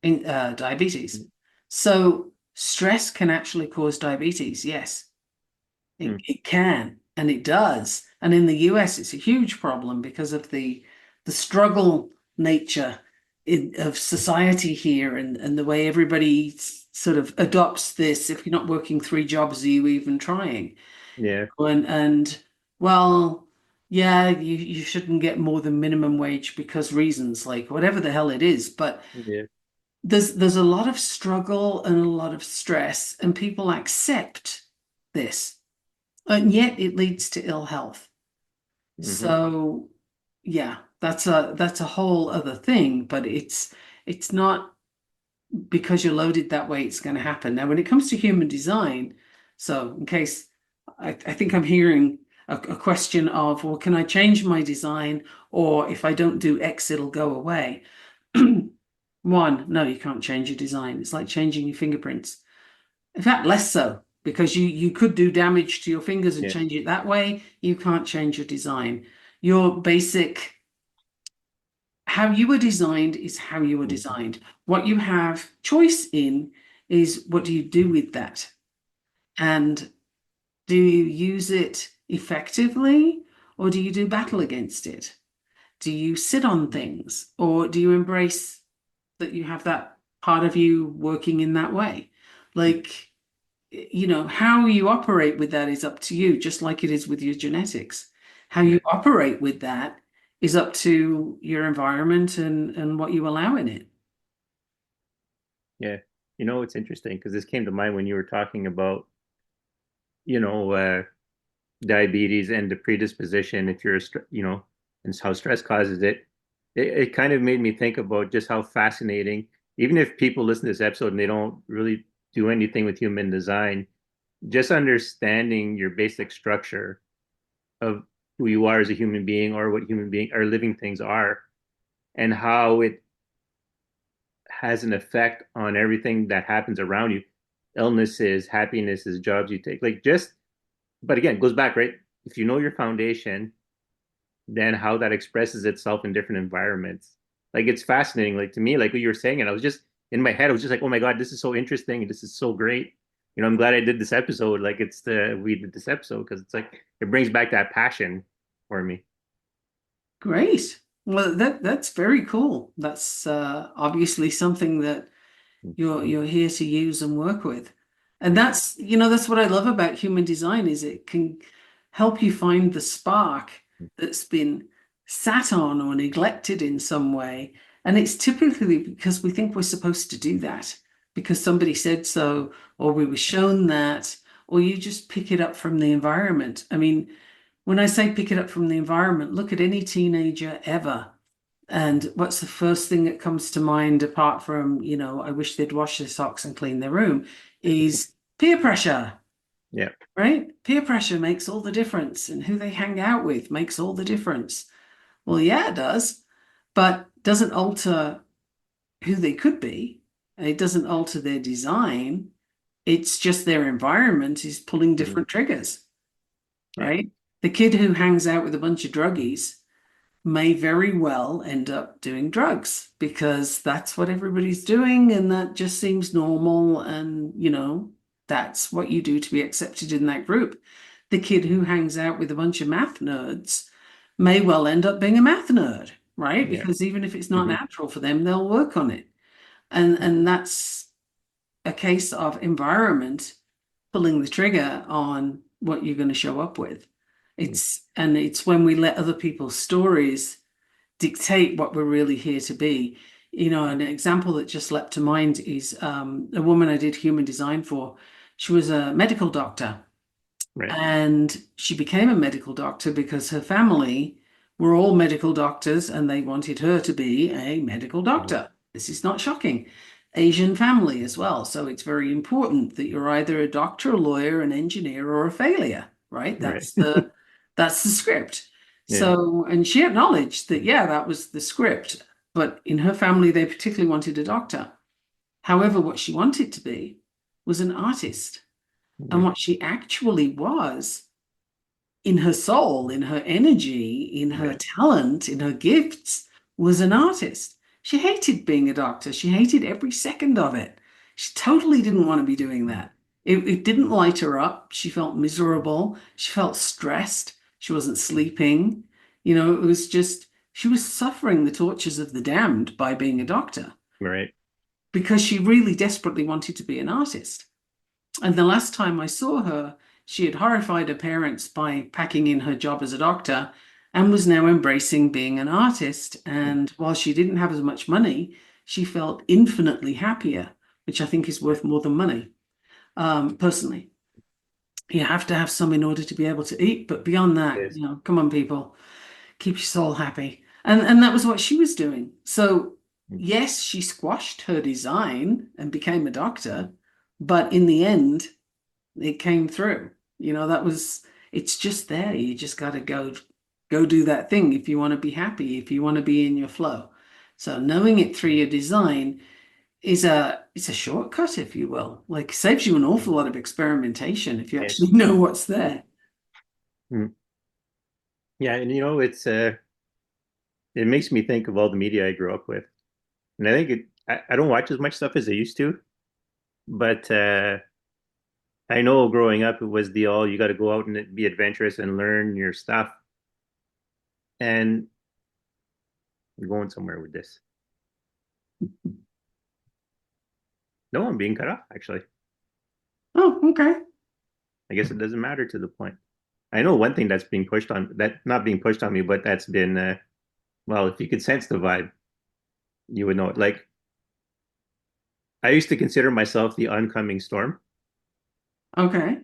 diabetes. So stress can actually cause diabetes. Yes, Mm. it can, and it does. And in the US, it's a huge problem because of the struggle nature of society here and the way everybody sort of adopts this. If you're not working three jobs, are you even trying? Yeah. And well, yeah, you shouldn't get more than minimum wage because reasons like whatever the hell it is. But Yeah. there's a lot of struggle and a lot of stress, and people accept this. And yet it leads to ill health. Hmm. So yeah, that's a whole other thing, but it's not because you're loaded that way it's going to happen. Now, when it comes to human design, so in case I think I'm hearing a question of, well, can I change my design? Or if I don't do X, it'll go away. One, no, you can't change your design. It's like changing your fingerprints. In fact, less so, because you could do damage to your fingers and Yeah. change it that way. You can't change your design. Your basic, how you were designed is how you were Hmm. designed. What you have choice in is what do you do with that? And do you use it effectively or do you do battle against it? Do you sit on things or do you embrace that you have that part of you working in that way? Like, how you operate with that is up to you, just like it is with your genetics. How you Yeah. operate with that is up to your environment and what you allow in it. Yeah. It's interesting because this came to mind when you were talking about, you know, uh, diabetes and the predisposition if you're, and how stress causes it. It kind of made me think about just how fascinating, even if people listen to this episode and they don't really do anything with human design, just understanding your basic structure of who you are as a human being or what human being or living things are and how it has an effect on everything that happens around you, illnesses, happinesses, jobs you take, like just, but again, it goes back, right? If you know your foundation, then how that expresses itself in different environments. Like it's fascinating. Like to me, like what you were saying, and I was just in my head, I was just like, oh my God, this is so interesting. This is so great. I'm glad I did this episode. Like we did this episode because it's like it brings back that passion for me. Great. Well, that's very cool. That's obviously something that you're here to use and work with. And Yeah. that's what I love about human design is it can help you find the spark that's been sat on or neglected in some way. And it's typically because we think we're supposed to do that because somebody said so, or we were shown that, or you just pick it up from the environment. I mean, when I say pick it up from the environment, look at any teenager ever. And what's the first thing that comes to mind, apart from, I wish they'd wash their socks and clean their room, is peer pressure, Yeah. right? Peer pressure makes all the difference, and who they hang out with makes all the difference. Well, yeah, it does, but doesn't alter who they could be. And it doesn't alter their design. It's just their environment is pulling Mhm. different triggers, Yeah. right? The kid who hangs out with a bunch of druggies may very well end up doing drugs because that's what everybody's doing and that just seems normal and that's what you do to be accepted in that group. The kid who hangs out with a bunch of math nerds may well end up being a math nerd, right? Yeah. Because even if it's not Hmm. natural for them, they'll work on it. And that's a case of environment pulling the trigger on what you're going to show up with. Mm. It's when we let other people's stories dictate what we're really here to be. You know, an example that just leapt to mind is a woman I did human design for. She was a medical doctor, Right. and she became a medical doctor because her family were all medical doctors and they wanted her to be a medical Mhm. doctor. This is not shocking. Asian family as well. So it's very important that you're either a doctor, a lawyer, an engineer, or a failure, right? Right. That's the script. Yeah. So, and she acknowledged that, yeah, that was the script. But in her family, they particularly wanted a doctor. However, what she wanted to be was an artist. And Mhm. what she actually was in her soul, in her energy, in her Right. talent, in her gifts, was an artist. She hated being a doctor. She hated every second of it. She totally didn't want to be doing Mhm. that. It didn't light her up. She felt miserable. She felt stressed. She wasn't sleeping. You know, it was just, she was suffering the tortures of the damned by being a doctor Right. because she really desperately wanted to be an artist. And the last time I saw her, she had horrified her parents by packing in her job as a doctor and was now embracing being an artist. And while she didn't have as much money, she felt infinitely happier, which I think is Right. worth more than money. Personally, you have to have some in order to be able to eat. But beyond that, Yes. you know, come on, people, keep your soul happy. And that was what she was doing. So, Mm. yes, she squashed her design and became a doctor. But in the end, it came through. You know, that was, it's just there. You just got to go do that thing if you want to be happy, if you want to be in your flow. So knowing it through your design is it's a shortcut, if you will. Like saves you an awful lot of experimentation if you actually Yes. know what's there. Mm. Yeah, and it makes me think of all the media I grew up with. And I think I don't watch as much stuff as I used to, but I know growing up it was the all you got to go out and be adventurous and learn your stuff. And I'm going somewhere with this. No, I'm being cut off, actually. Oh, okay. I guess it doesn't matter to the point. I know one thing that's being pushed on that not being pushed on me, but that's been well, if you could sense the vibe, you would know it. Like I used to consider myself the oncoming storm, Okay.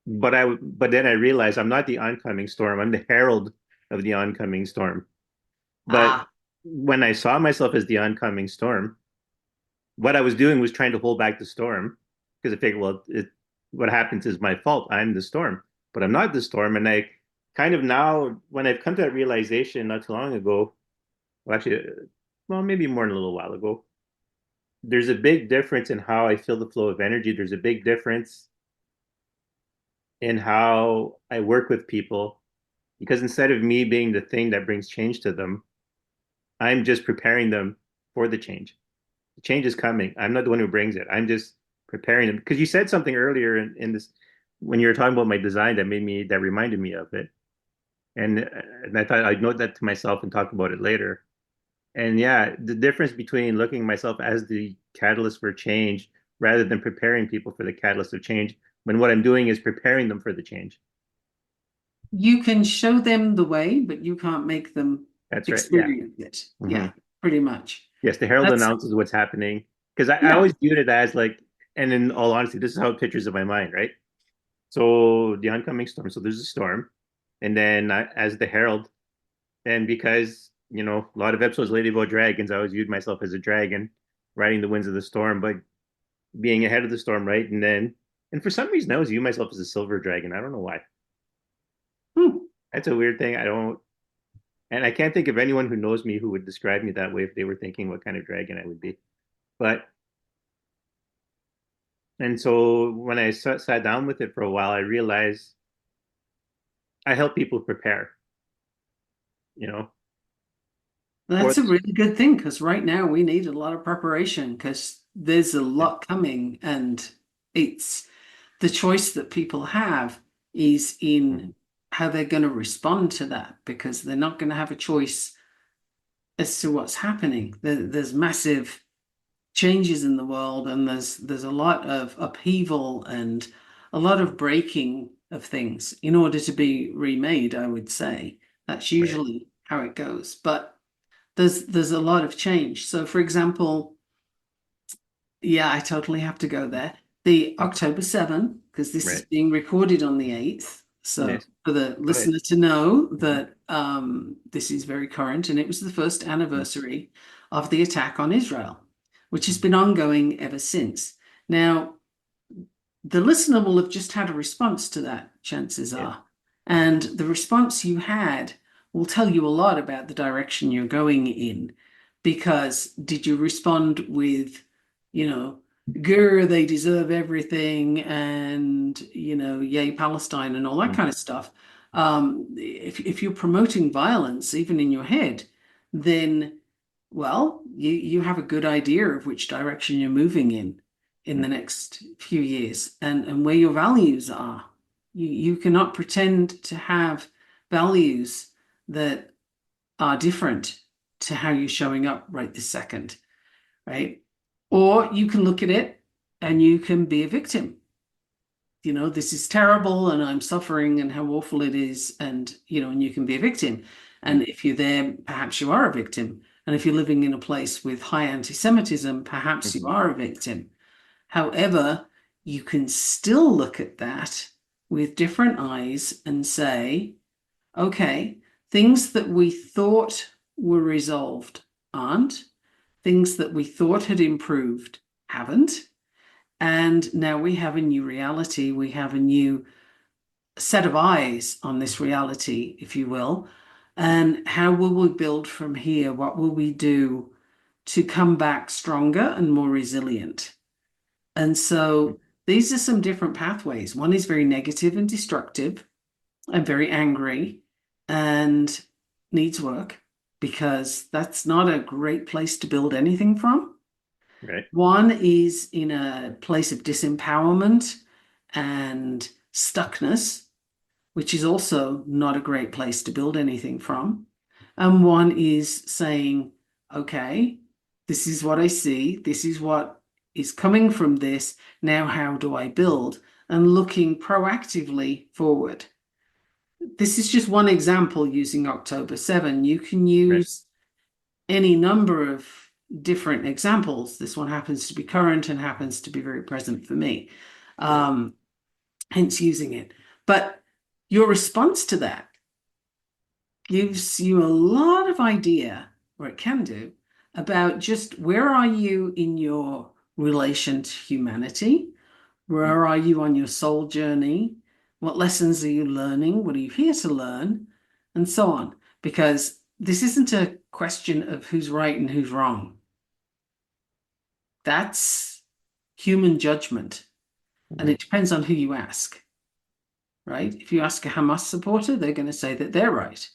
but then I realized I'm not the oncoming storm. I'm the herald of the oncoming storm. But Ah, when I saw myself as the oncoming storm, what I was doing was trying to hold back the storm because I figured, well, what happens is my fault. I'm the storm, but I'm not the storm. And I kind of now, when I've come to that realization not too long ago, well, actually, well, maybe more than a little while ago, there's a big difference in how I feel the flow of energy. There's a big difference in how I work with people because instead of me being the thing that brings change to them, I'm just preparing them for the change. The change is coming. I'm not the one who brings it. I'm just preparing them. Because you said something earlier in this when you were talking about my design that reminded me of it. And I thought I'd note that to myself and talk about it later. And yeah, the difference between looking at myself as the catalyst for change rather than preparing people for the catalyst of change, when what I'm doing is preparing them for the change. you can show them the way, but you can't make them That's right. Yeah. experience it. Hmm. Yeah, pretty much. Yes, the herald That's, announces what's happening. Because I yeah. always viewed it as like, and in all honesty, this is how it pictures in my mind, right? So the oncoming storm. So there's a storm, and then as the herald, and because a lot of episodes lately about dragons, I always viewed myself as a dragon, riding the winds of the storm, but being ahead of the storm, right? And for some reason, I always view myself as a silver dragon. I don't know why. Hmm. That's a weird thing. I don't, and I can't think of anyone who knows me who would describe me that way if they were thinking what kind of dragon I would be. But and so when I sat down with it for a while, I realized I help people prepare, you know, for That's a really good thing because right now we need a lot of preparation because there's a yeah. lot coming, and it's the choice that people have is in Mhm. how they're going to respond to that because they're not going to have a choice as to what's happening. There's massive changes in the world, and there's a lot of upheaval and a lot of breaking of things in order to be remade, I would say. That's Right. usually how it goes. But there's a lot of change. So for example, yeah, I totally have to go there. The Mm. October 7, because this is Right. being recorded on the 8th. So Yes. for the Go ahead. listener to know Mhm. that this is very current, and it was the first Mm. anniversary of the attack on Israel, which has been ongoing ever since. Now, the listener will have just had a response to that, chances Yeah. are. And the response you had will tell you a lot about the direction you're going in. Because did you respond with, you know, grr, they deserve everything, and, yay, Palestine, and all that Mm. kind of stuff? If you're promoting violence, even in your head, then, well, you have a good idea of which direction you're moving in Mm. the next few years, and where your values are. You cannot pretend to have values that are different to how you're showing up right this second, right? Or you can look at it and you can be a victim. This is terrible and I'm suffering and how awful it is. And you can be a victim. Mm. And if you're there, perhaps you are a victim. And if you're living in a place with high anti-Semitism, perhaps you Mhm. are a victim. However, you can still look at that with different eyes and say, okay, things that we thought were resolved aren't, things that we thought had improved haven't. And now we have a new reality. We have a new set of eyes on this reality, if you will. And how will we build from here? What will we do to come back stronger and more resilient? And Mm. so these are some different pathways. One is very negative and destructive and very angry and needs work because that's not a great place to build anything from. Right. One is in a place of disempowerment and stuckness, which is also not a great place to build anything from. And one is saying, okay, this is what I see, this is what is coming from this. Now, how do I build? And looking proactively forward. This is just one example using October 7. You can Right. use any number of different examples. This one happens to be current and happens to be very present for me, Right. um, hence using it. But your response to that gives you a lot of idea, or it can do, about just where are you in your relation to humanity? Mm. Where are you on your soul journey? What lessons are you learning? What are you here to learn? And so on. Because this isn't a question of who's right and who's wrong. That's human judgment. And Mhm. it depends on who you ask, right? If you ask a Hamas supporter, they're going to say that they're right.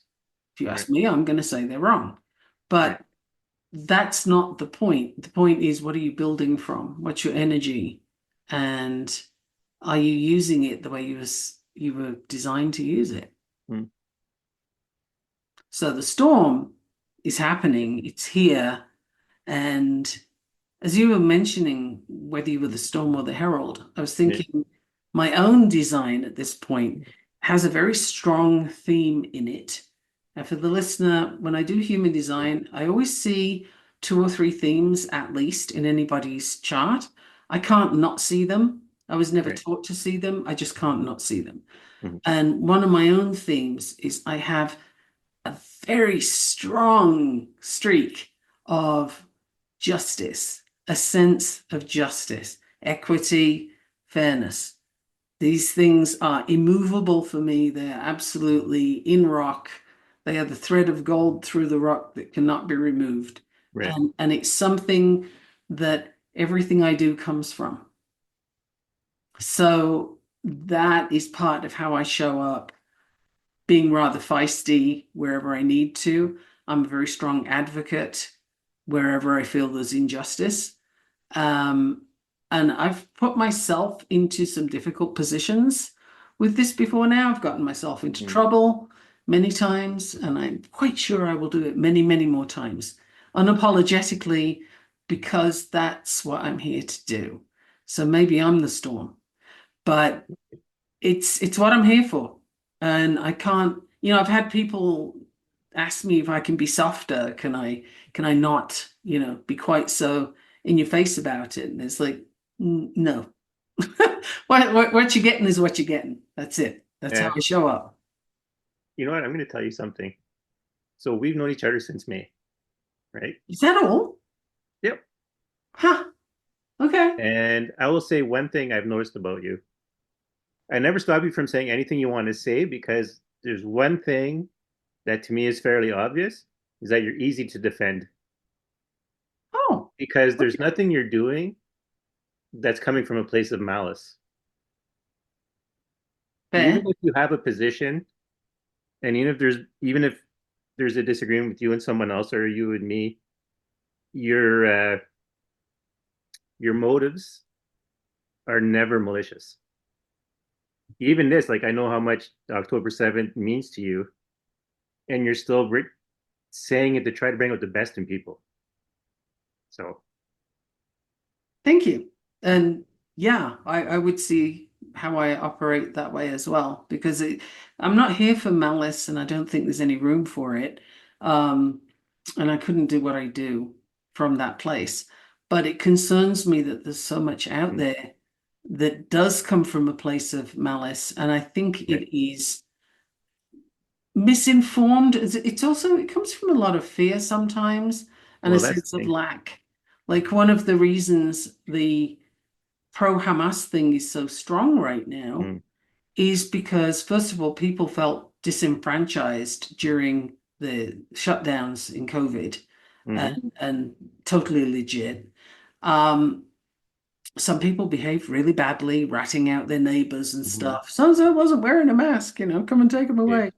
If you Right. ask me, I'm going to say they're wrong. Right. But that's not the point. The point is, what are you building from? What's your energy? And are you using it the way you were designed to use it? Mm. So the storm is happening, it's here. And as you were mentioning, whether you were the storm or the herald, I was Yeah. thinking my own design at this point has a very strong theme in it. And for the listener, when I do human design, I always see two or three themes at least in anybody's chart. I can't not see them. I was never Right. taught to see them. I just can't not see them. Mhm. And one of my own themes is I have a very strong streak of justice, a sense of justice, equity, fairness. These things are immovable for me. They're absolutely in rock. They are the thread of gold through the rock that cannot be removed. Right. And it's something that everything I do comes from. So that is part of how I show up, being rather feisty wherever I need to. I'm a very strong advocate wherever I feel there's injustice. Um, and I've put myself into some difficult positions with this before now. I've gotten myself into Mm. trouble many times, and I'm quite sure I will do it many, many more times, unapologetically, because that's what I'm here to do. So maybe I'm the storm, but it's what I'm here for. And I can't, I've had people ask me if I can be softer. Can I not, be quite so in your face about it? And it's like, no. What you're getting is what you're getting. That's it. That's how Yeah. I show up. You know what? I'm going to tell you something. So we've known each other since May, right? Is that all? Yep. Huh. Okay. And I will say one thing I've noticed about you. I never stop you from saying anything you want to say because there's one thing that to me is fairly obvious is that you're easy to defend Oh, because there's okay. nothing you're doing that's coming from a place of malice. Even Fair. if you have a position and even if there's a disagreement with you and someone else or you and me, your your motives are never malicious. Even this, like I know how much October 7th means to you, and you're still saying it to try to bring out the best in people. So Thank you. And yeah, I would see how I operate that way as well, because I'm not here for malice and I don't think there's any room for it. Um, and I couldn't do what I do from that place. But it concerns me that there's so much out there that does come from a place of malice. And I think yeah. it is misinformed. It's also, it comes from a lot of fear sometimes and a Well, that's the sense of thing. lack. Like one of the reasons the pro-Hamas thing is so strong right now Mm, is because, first of all, people felt disenfranchised during the shutdowns in COVID hmm and totally legit. Um, some people behaved really badly, ratting out their neighbors and hmm stuff. So and so wasn't wearing a mask, come and take them yeah. away,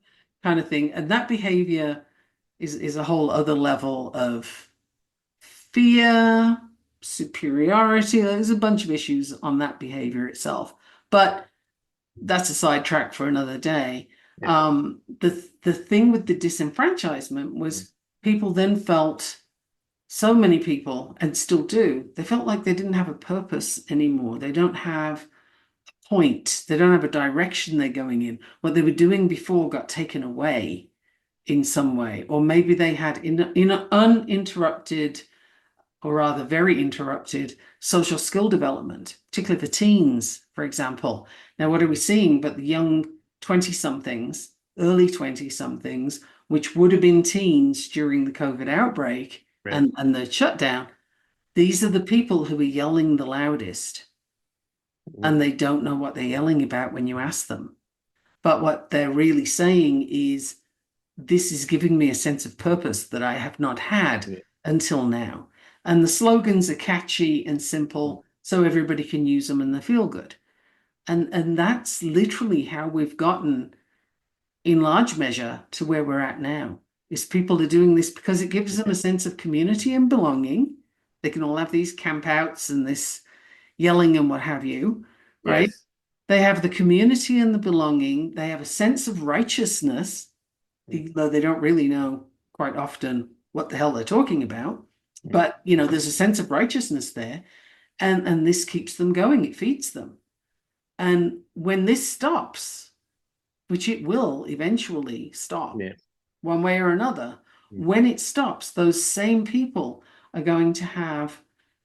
kind of thing. And that behavior is a whole other level of fear, superiority. There's a bunch of issues on that behavior itself. But that's a sidetrack for another day. Yeah. The thing with the disenfranchisement Mm, was people then felt, so many people, and still do, they felt like they didn't have a purpose anymore. They don't have a point. They don't have a direction they're going in. What they were doing before got taken away in some way, or maybe they had in an uninterrupted, or rather very interrupted, social skill development, particularly for teens, for example. Now, what are we seeing? But the young 20 somethings, early 20 somethings, which would have been teens during the COVID outbreak right. and the shutdown, these are the people who are yelling the loudest, Mm, and they don't know what they're yelling about when you ask them. But what they're really saying is, this is giving me a sense of purpose that I have not had yeah. until now. And the slogans are catchy and simple, so everybody can use them and they feel good. And that's literally how we've gotten, in large measure, to where we're at now. Is people are doing this because it gives them Yeah. a sense of community and belonging. They can all have these campouts and this yelling and what have you, right? Yes. They have the community and the belonging. They have a sense of righteousness, Mm, even though they don't really know quite often what the hell they're talking about. mm, But there's a sense of righteousness there, and this keeps them going. It feeds them. And when this stops, which it will eventually stop, yeah. one way or another, Mm, when it stops, those same people are going to have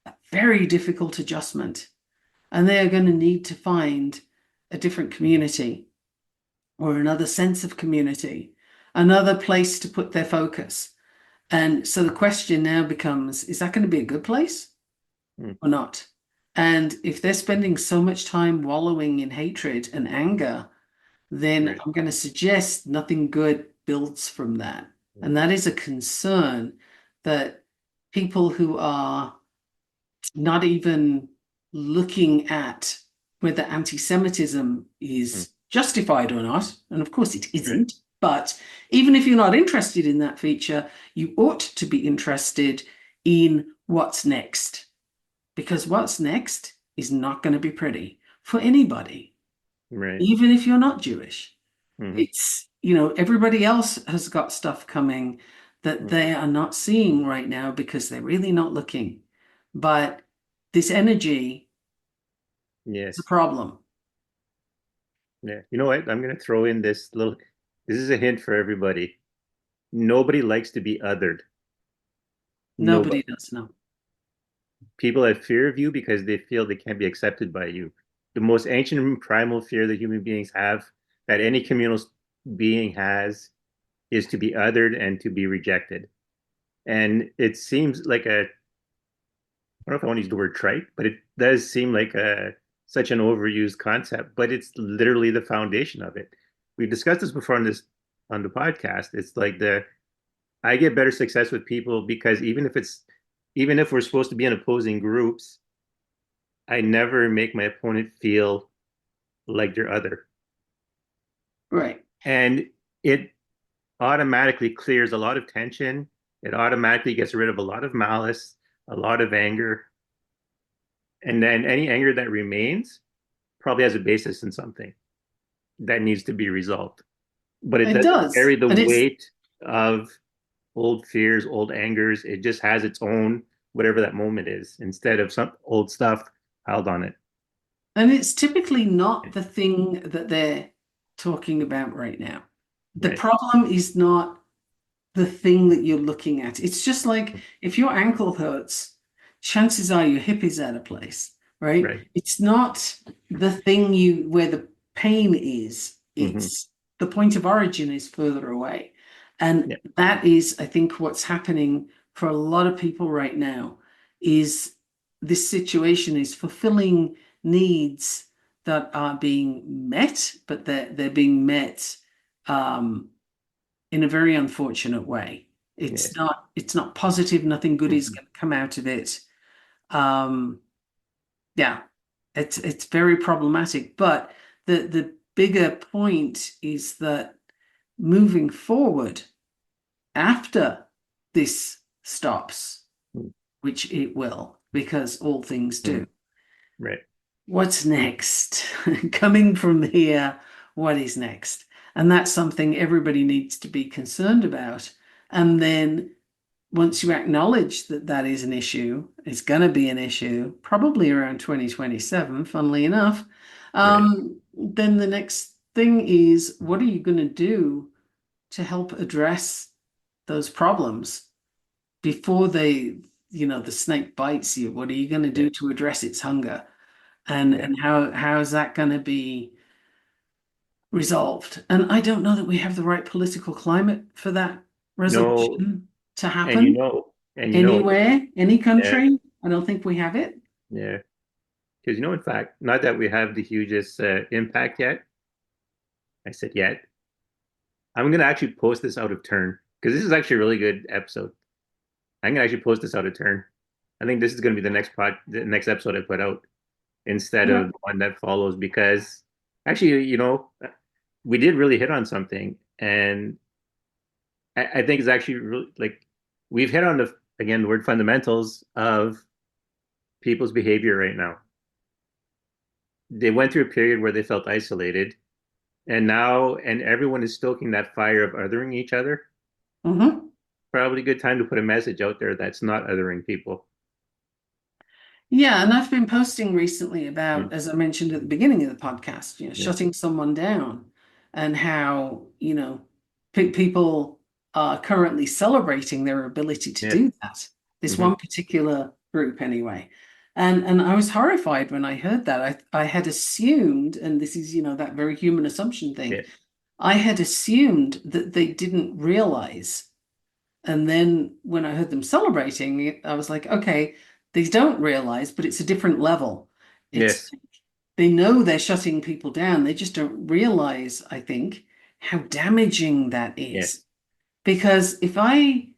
a very difficult adjustment, and they are going to need to find a different community or another sense of community, another place to put their focus. And so the question now becomes, is that going to be a good place mm, or not? And if they're spending so much time wallowing in hatred and anger, then right. I'm going to suggest nothing good builds from that. Mm, And that is a concern, that people who are not even looking at whether anti-Semitism mm, is justified or not, and of course it right. isn't, but even if you're not interested in that feature, you ought to be interested in what's next, because what's next is not going to be pretty for anybody, Right. even if you're not Jewish. Hmm. It's, everybody else has got stuff coming that they are not seeing right now because they're really not looking. But this energy is a Yes. problem. Yeah. You know what? I'm going to throw in this is a hint for everybody. Nobody likes to be othered. Nobody Nobody. does know. People have fear of you because they feel they can't be accepted by you. The most ancient and primal fear that human beings have, that any communal being has, is to be othered and to be rejected. And it seems like I don't know if I want to use the word trite, but it does seem like such an overused concept, but it's literally the foundation of it. We've discussed this before on the podcast. It's like I get better success with people because even if we're supposed to be in opposing groups, I never make my opponent feel like they're other. Right. And it automatically clears a lot of tension. It automatically gets rid of a lot of malice, a lot of anger. And then any anger that remains probably has a basis in something that needs to be resolved. But it It doesn't does. carry the And it's weight of old fears, old angers. It just has its own whatever that moment is instead of some old stuff piled on it. and it's typically not the thing that they're talking about right now. The Right. problem is not the thing that you're looking at. It's just like if your ankle hurts, chances are your hip is out of place, right? Right. It's not the thing you where the pain is. Mm-hmm. It's the point of origin is further away. And Yeah. that is, I think, what's happening for a lot of people right now is this situation is fulfilling needs that are being met, but they're being met um, in a very unfortunate way. Yes. It's not positive, nothing good is Mm-hmm. going to come out of it. Um, yeah, it's very problematic. But the bigger point is that moving forward after this stops, which it will, because all things Mm-hmm. do. Right. What's next? Coming from here, what is next? And that's something everybody needs to be concerned about. And then once you acknowledge that that is an issue, it's going to be an issue, probably around 2027, funnily enough, Right. then the next thing is what are you going to do to help address those problems before the snake bites you? What are you going to Yeah. do to address its hunger? And Yeah. and how is that going to be resolved? And I don't know that we have the right political climate for that No, resolution to and happen anywhere, any yeah, country. I don't think we have it. yeah. Because in fact, not that we have the hugest impact yet. I said yet. I'm gonna actually post this out of turn because this is actually a really good episode. I'm gonna actually post this out of turn. I think this is gonna be the next episode I put out instead Okay. of the one that follows because actually, we did really hit on something, and I think it's actually really like we've hit on the word fundamentals of people's behavior right now. They went through a period where they felt isolated, and everyone is stoking that fire of othering each other. Hmm. Probably a good time to put a message out there that's not othering people. Yeah, and I've been posting recently Mm. about, as I mentioned at the beginning of the podcast, Yeah. shutting someone down and how, people are currently celebrating their ability to Yeah. do that. This Hmm. one particular group, anyway. And I was horrified when I heard that. I had assumed, and this is, that very human assumption thing, Yeah. I had assumed that they didn't realize. And then when I heard them celebrating, I was like, okay, they don't realize, but it's a different level. It's Yes. they know they're shutting people down. They just don't realize, I think, how damaging that Yeah. is. Because if I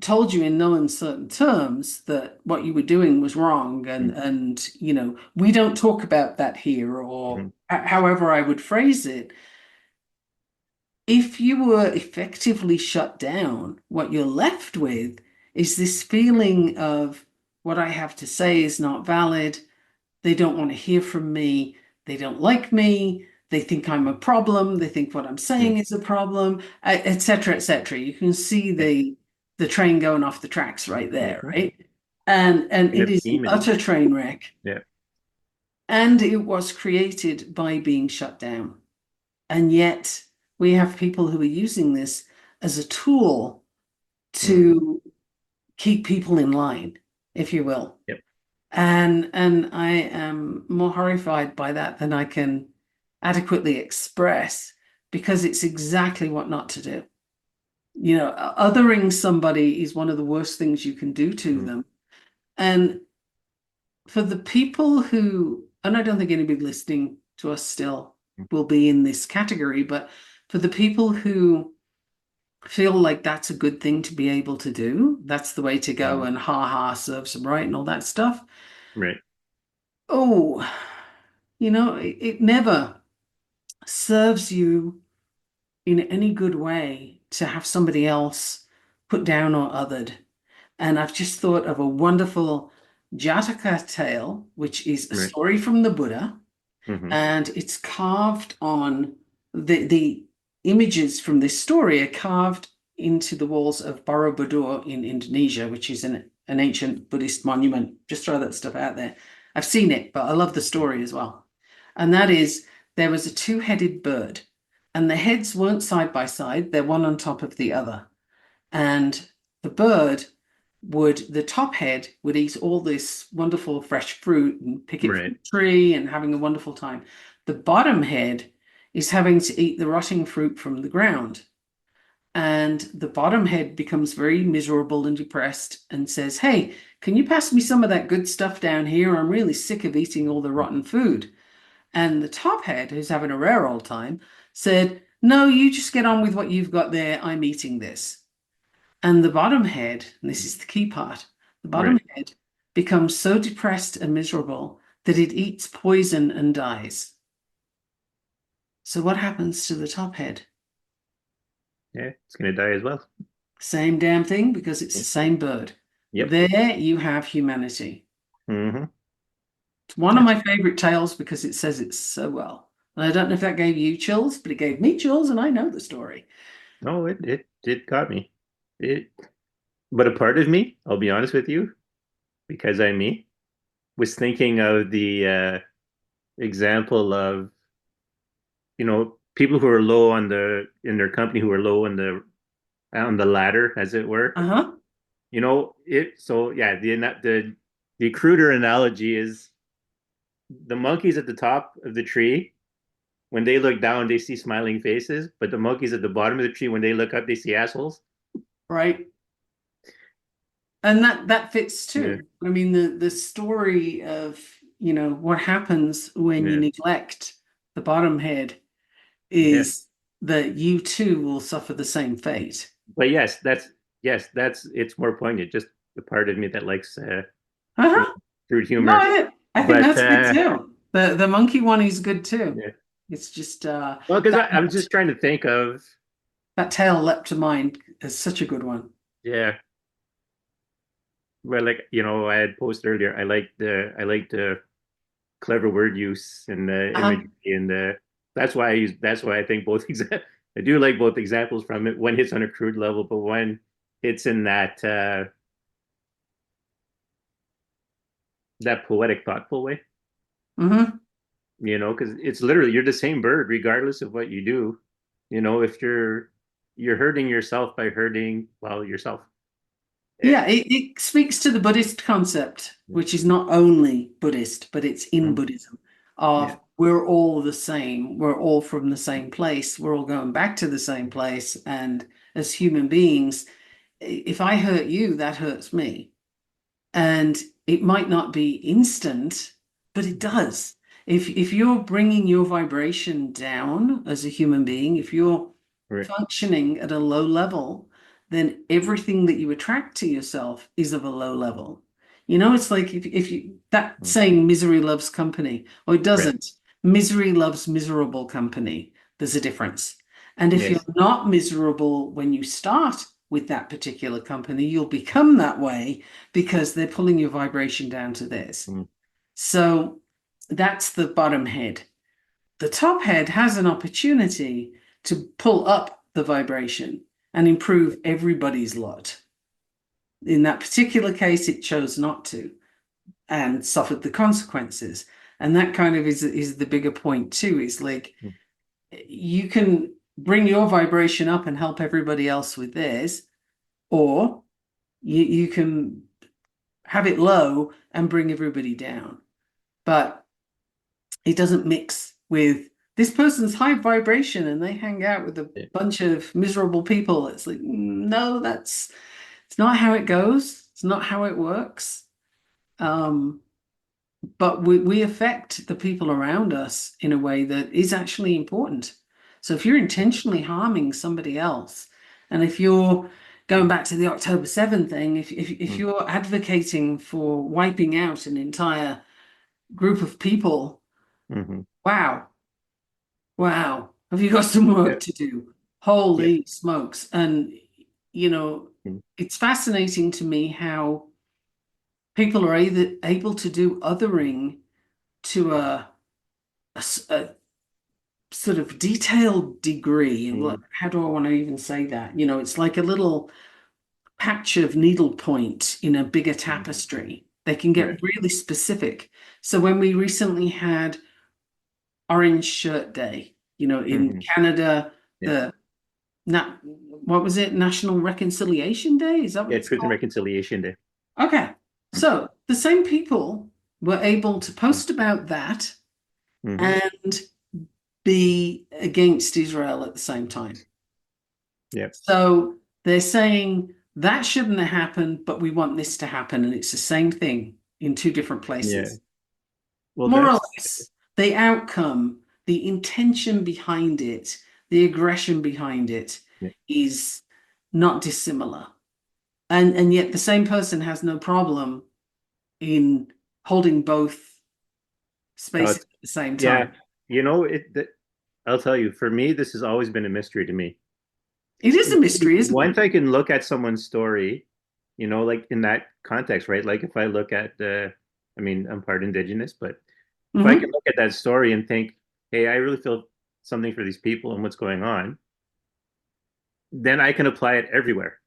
told you in no uncertain terms that what you were doing was wrong and Mm. and we don't talk about that here or Mhm. however I would phrase it, if you were effectively shut down, what you're left with is this feeling of what I have to say is not valid. They don't want to hear from me. They don't like me. They think I'm a problem. They think what I'm Mm. saying is a problem, et cetera, et cetera. You can see Yeah. the train going off the tracks right there, Hmm. right? And Kind it of is an theme. utter train wreck. Yeah. And it was created by being shut down. And yet we have people who are using this as a tool Hmm. to keep people in line, if you will. Yep. And I am more horrified by that than I can adequately express because it's exactly what not to do. You know, othering somebody is one of the worst things you can do to Mm. them. And for the people who, and I don't think anybody listening to us still will be in this category, but for the people who feel like that's a good thing to be able to do, that's the way to go, Mm. and ha ha, serves them right and all that stuff. Right. Oh, it never serves you in any good way to have somebody else put down or othered. And I've just thought of a wonderful Jataka tale, which is a Right. story from the Buddha, Hmm. and it's carved on the images from this story are carved into the walls of Borobudur in Indonesia, which is an ancient Buddhist monument. Just throw that stuff out there. I've seen it, but I love the story as well. And that is there was a two-headed bird, and the heads weren't side by side, they're one on top of the other. And the bird the top head would eat all this wonderful fresh fruit and pick it from Right. the tree and having a wonderful time. The bottom head is having to eat the rotting fruit from the ground. And the bottom head becomes very miserable and depressed and says, "Hey, can you pass me some of that good stuff down here? I'm really sick of eating all the rotten food." And the top head, who's having a rare old time, said, "No, you just get on with what you've got there. I'm eating this." And the bottom head, and this is the key part, the bottom Right. head becomes so depressed and miserable that it eats poison and dies. So what happens to the top head? Yeah. It's gonna die as well. Same damn thing because it's the same bird. Yep. There you have humanity. Hmm. It's one of That's my favorite tales because it says it so well. And I don't know if that gave you chills, but it gave me chills, and I know the story. no, it got me. It, but a part of me, I'll be honest with you, because I'm me, was thinking of the example of, people who are low on the in their company, who are low on the ladder, as it were. Uh-huh. It so yeah, the cruder analogy is the monkeys at the top of the tree. When they look down, they see smiling faces, but the monkeys at the bottom of the tree, when they look up, they see assholes. Right. And that fits Yeah, too. I mean, the story of, what happens when you yeah, neglect the bottom head yeah. is that you too will suffer the same fate. But yes, that's it's more poignant. Just the part of me that likes crude, Uh-huh. crude No, humor. I think But that's good too. The monkey one is good too. yeah, It's just well, because that I'm just trying to think of, that tale leapt to mind as such a good one. yeah. Well, like I had posted earlier. I like the clever word use and the Uh-huh. imagery and the that's why I think both I do like both examples from it. One hits on a crude level, but one hits in that poetic, thoughtful way. Hmm. Because it's literally you're the same bird regardless of what you do. If you're hurting yourself by hurting, well, yourself. Eh, Yeah, it speaks to the Buddhist concept, which is not only Buddhist, but it's in mm, Buddhism, yeah, of we're all the same, we're all from the same place, we're all going back to the same place. And as human beings, if I hurt you, that hurts me. And it might not be instant, but it does. If you're bringing your vibration down as a human being, if you're right, functioning at a low level, then everything that you attract to yourself is of a low level. It's like if you that mm, saying misery loves company, or it right, doesn't. Misery loves miserable company. There's a difference. And if you're yes, not miserable when you start with that particular company, you'll become that way because they're pulling your vibration down to theirs. mm, So that's the bottom head. the top head has an opportunity to pull up the vibration and improve everybody's lot. In that particular case, it chose not to and suffered the consequences. And that kind of is the bigger point too, is like mm, you can bring your vibration up and help everybody else with theirs, or you can have it low and bring everybody down. But it doesn't mix with this person's high vibration and they hang out with a yeah, bunch of miserable people. It's like, no, it's not how it goes. It's not how it works. Um, but we affect the people around us in a way that is actually important. So if you're intentionally harming somebody else, and if you're going back to the October 7 thing, if mm, you're advocating for wiping out an entire group of people, mhm. wow, wow, have you got some Yeah, work to do? yeah, Holy smokes. And, you know, mm, it's fascinating to me how people are either able to do othering to a sort of detailed degree. mm, How do I want to even say that? You know, it's like a little patch of needlepoint in a bigger mm. tapestry. They can Right. get really specific. So when we recently had Orange Shirt Day, you know, in Mhm. Canada, Yeah. the what was it? National Reconciliation Day? Is that what Yeah, it's Truth and called? Reconciliation Day. Okay. Mm, So the same people were able to mm, post about that mhm. and be against Israel at the same time. Yeah. So they're saying that shouldn't have happened, but we want this to happen. And it's the same thing in two different Yeah. places. Well, More or that's less, the outcome, the intention behind it, the aggression behind it yeah. is not dissimilar. And yet the same person has no problem in holding both Uh, spaces at the same yeah. time. I'll tell you, for me, this has always been a mystery to me. It is a mystery, isn't it? Once I can look at someone's story, like in that context, right? Like if I look at I mean, I'm part Indigenous, but if I can Hmm. look at that story and think, hey, I really feel something for these people and what's going on, then I can apply it everywhere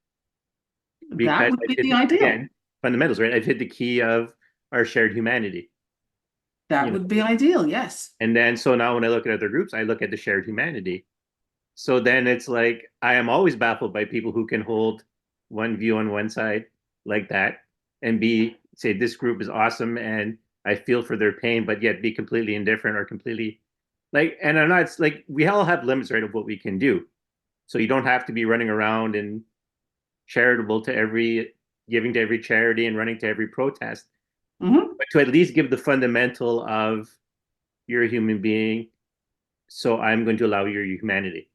That because would I've be hit the the, ideal. again, fundamentals, right? I've hit the key of our shared humanity, That you would know. be ideal, yes. And then so now when I look at other groups, I look at the shared humanity. So then it's like I am always baffled by people who can hold one view on one side like that and be say this group is awesome and I feel for their pain, but yet be completely indifferent or completely like. And I'm not. It's like we all have limits, right, of what we can do. So you don't have to be running around and charitable to every giving to every charity and running to every protest, Hmm. but to at least give the fundamental of you're a human being, so I'm going to allow your humanity.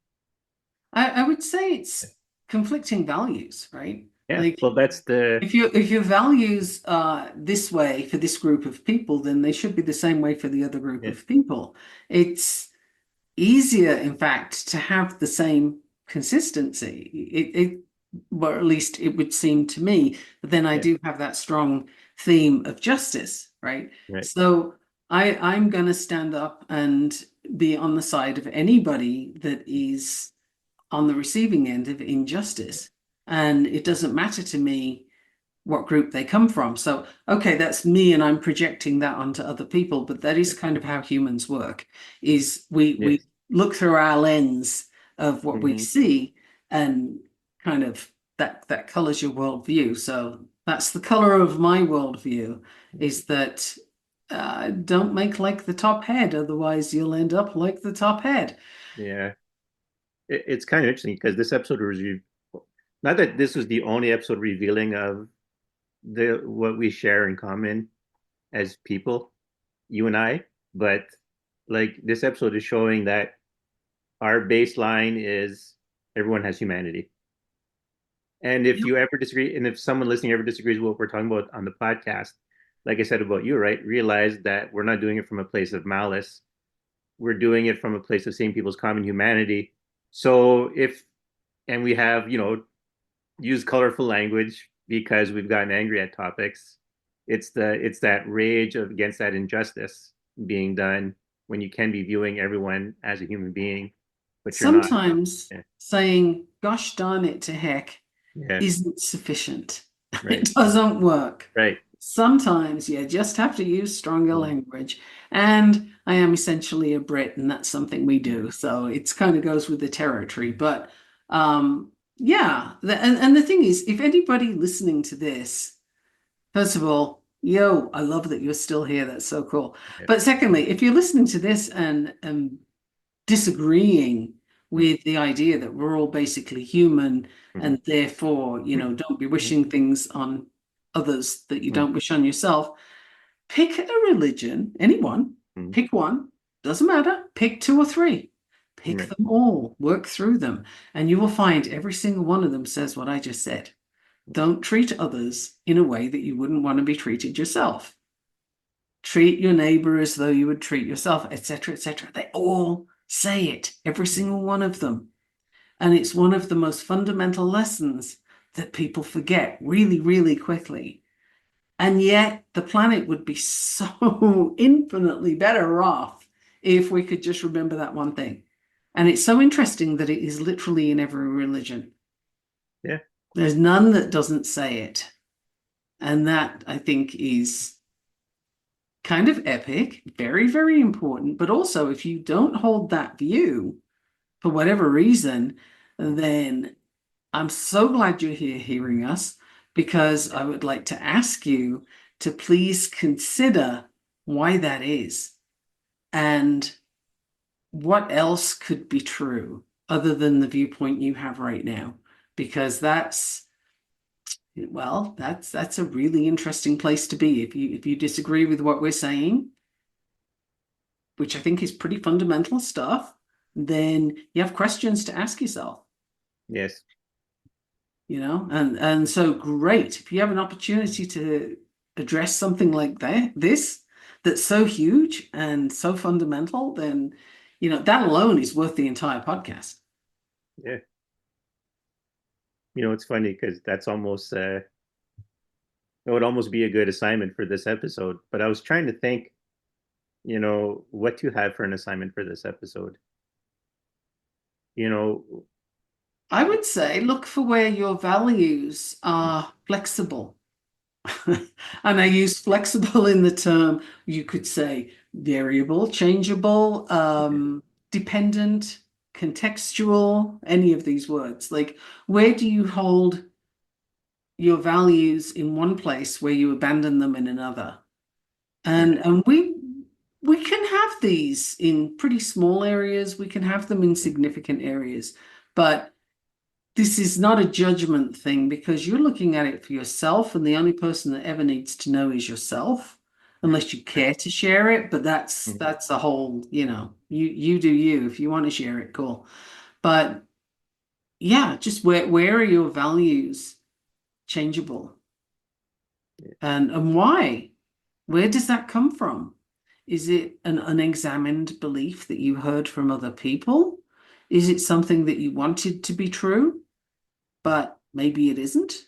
I would say it's conflicting values, right? Yeah. Like Well, that's the if your values are this way for this group of people, then they should be the same way for the other group yeah. of people. It's easier, in fact, to have the same consistency. Or at least it would seem to me. But then I Yeah. do have that strong theme of justice, right? Right. So I'm going to stand up and be on the side of anybody that is on the receiving end of injustice. And it doesn't matter to me what group they come from. So, okay, that's me and I'm projecting that onto other people, but that is kind of how humans work, is we Yes. look through our lens of what we Hmm. see and kind of that colors your worldview. So that's the color of my worldview, is that don't make like the top head, otherwise you'll end up like the top head. Yeah. It's kind of interesting because this episode was not that this was the only episode revealing of the what we share in common as people, you and I, but like this episode is showing that our baseline is everyone has humanity. And if you ever disagree, and if someone listening ever disagrees with what we're talking about on the podcast, like I said about you, right, realize that we're not doing it from a place of malice. We're doing it from a place of seeing people's common humanity. So if, and we have, use colorful language because we've gotten angry at topics. It's that rage of against that injustice being done. when you can be viewing everyone as a human being, but you're not. Sometimes Yeah. saying, gosh darn it to heck, Yeah. isn't sufficient. Right. It doesn't work. Right. Sometimes you just have to use stronger Mm, language. And I am essentially a Brit, and that's something we yeah. do. So it's kind of goes with the territory. But yeah, and the thing is, if anybody listening to this, first of all, yo, I love that you're still here. That's so cool. Yeah. But secondly, if you're listening to this and disagreeing Mm, with the idea that we're all basically human mhm, and therefore, don't be mhm, wishing things on others that you mm, don't wish on yourself. Pick a religion, anyone, mm, pick one, doesn't matter, pick two or three, pick right. them all, work through them, and you will find every single one of them says what I just said. Don't treat others in a way that you wouldn't want to be treated yourself. Treat your neighbor as though you would treat yourself, etc., etc. They all say it, every single one of them. And it's one of the most fundamental lessons that people forget really, really quickly. And yet the planet would be so infinitely better off if we could just remember that one thing. And it's so interesting that it is literally in every religion. Yeah. There's none that doesn't say it. And that, I think, is kind of epic, very, very important. But also, if you don't hold that view for whatever reason, then I'm so glad you're here hearing us because I would like to ask you to please consider why that is and what else could be true other than the viewpoint you have right now. Because that's a really interesting place to be. If you disagree with what we're saying, which I think is pretty fundamental stuff, then you have questions to ask yourself. Yes. And so great if you have an opportunity to address something like that's so huge and so fundamental, then that alone is worth the entire podcast. Yeah. It's funny because that's almost it would almost be a good assignment for this episode. But I was trying to think, what to have for an assignment for this episode. You know, I would say look for where your values are flexible. And I use flexible in the term, you could say variable, changeable, dependent, contextual, any of these words. Like, where do you hold your values in one place where you abandon them in another? right. And we can have these in pretty small areas, we can have them in significant areas, but this is not a judgment thing because you're looking at it for yourself, and the only person that ever needs to know is yourself, unless you care to share it. But that's Mhm. that's a whole, you do you. If you want to share it, cool. But yeah, just where are your values changeable, and why? Where does that come from? Is it an unexamined belief that you heard from other people? Is it something that you wanted to be true, but maybe it isn't?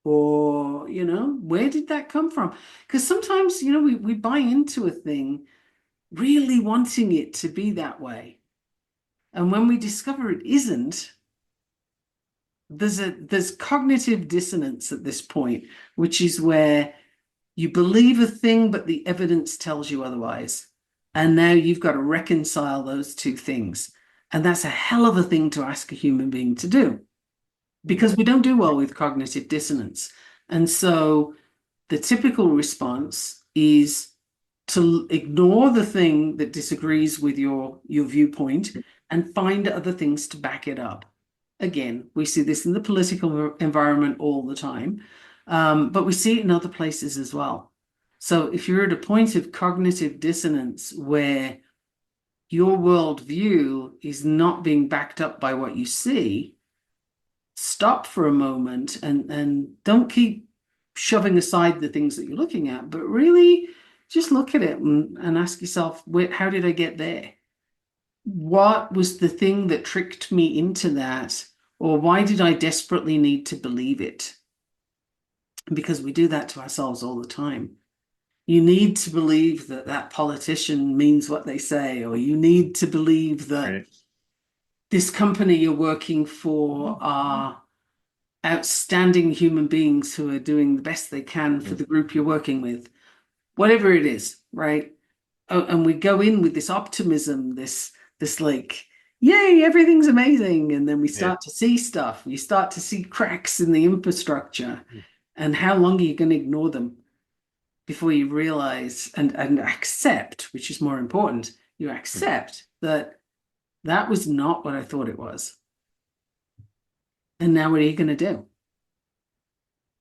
Or, where did that come from? Because sometimes, we buy into a thing really wanting it to be that way. And when we discover it isn't, there's cognitive dissonance at this point, which is where you believe a thing, but the evidence tells you otherwise. And now you've got to reconcile those two things. And that's a hell of a thing to ask a human being to do because we don't do well with cognitive dissonance. And so the typical response is to ignore the thing that disagrees with your viewpoint and find other things to back it up. Again, we see this in the political environment all the time, but we see it in other places as well. So if you're at a point of cognitive dissonance where your worldview is not being backed up by what you see, stop for a moment and don't keep shoving aside the things that you're looking at, but really just look at it and ask yourself, how did I get there? What was the thing that tricked me into that? Or why did I desperately need to believe it? Because we do that to ourselves all the time. you need to believe that that politician means what they say, or you need to believe that Right. this company you're working for are outstanding human beings who are doing the best they can for Mm. the group you're working with, whatever it is, right? Oh, and we go in with this optimism, this like, yay, everything's amazing, and then we Yeah. start to see stuff. You start to see cracks in the infrastructure, Mm. and how long are you going to ignore them before you realize and accept, which is more important, you accept that that was not what I thought it was. And now what are you going to do?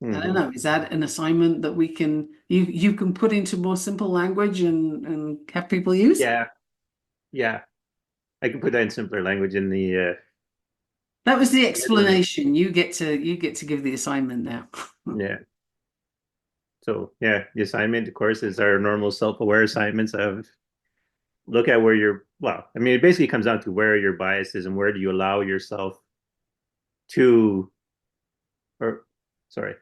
I don't Mm-hmm. know. Is that an assignment that we can you can put into more simple language and have people use? Yeah. Yeah. I can put that in simpler language in the That was the scheduling. explanation. You get to give the assignment now. Yeah. So yeah, the assignment, of course, is our normal self-aware assignments of look at where you're, well, I mean, it basically comes down to where are your biases and where do you allow yourself to, or sorry,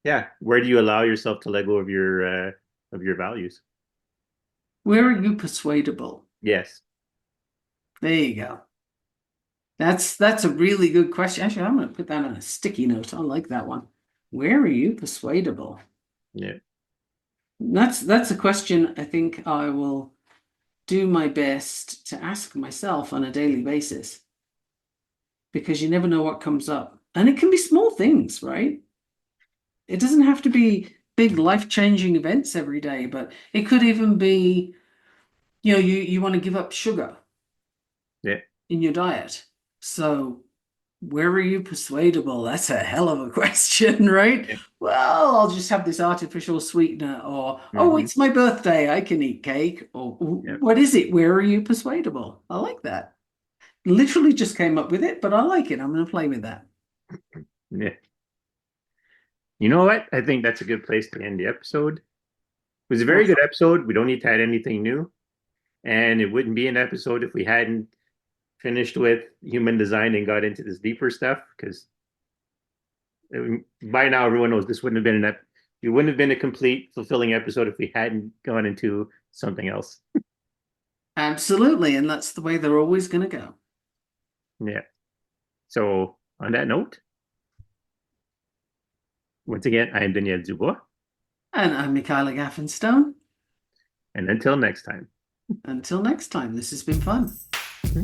yeah, where do you allow yourself to let go of your values? Where are you persuadable? Yes. There you go. That's a really good question. Actually, I'm going to put that on a sticky note. I like that one. Where are you persuadable? Yeah. That's a question I think I will do my best to ask myself on a daily basis because you never know what comes up. And it can be small things, right? It doesn't have to be big life-changing events every day, but it could even be, you want to give up sugar Yeah. in your diet. So where are you persuadable? That's a hell of a question, right? Yeah. Well, I'll just have this artificial sweetener, or, oh, Mm-hmm. it's my birthday, I can eat cake, or Yeah. what is it? Where are you persuadable? I like that. Literally just came up with it, but I like it. I'm going to play with that. Yeah. You know what? I think that's a good place to end the episode. It was a very good Awesome. episode. We don't need to add anything new. And it wouldn't be an episode if we hadn't finished with human design and got into this deeper stuff. Because by now, everyone knows this wouldn't have been it wouldn't have been a complete, fulfilling episode if we hadn't gone into something else. Absolutely. And that's the way they're always going to go. Yeah. So on that note, once again, I am Daniel Dubois. And I'm Michaela Gaffinstone. And until next time. Until next time, this has been fun. Hmm?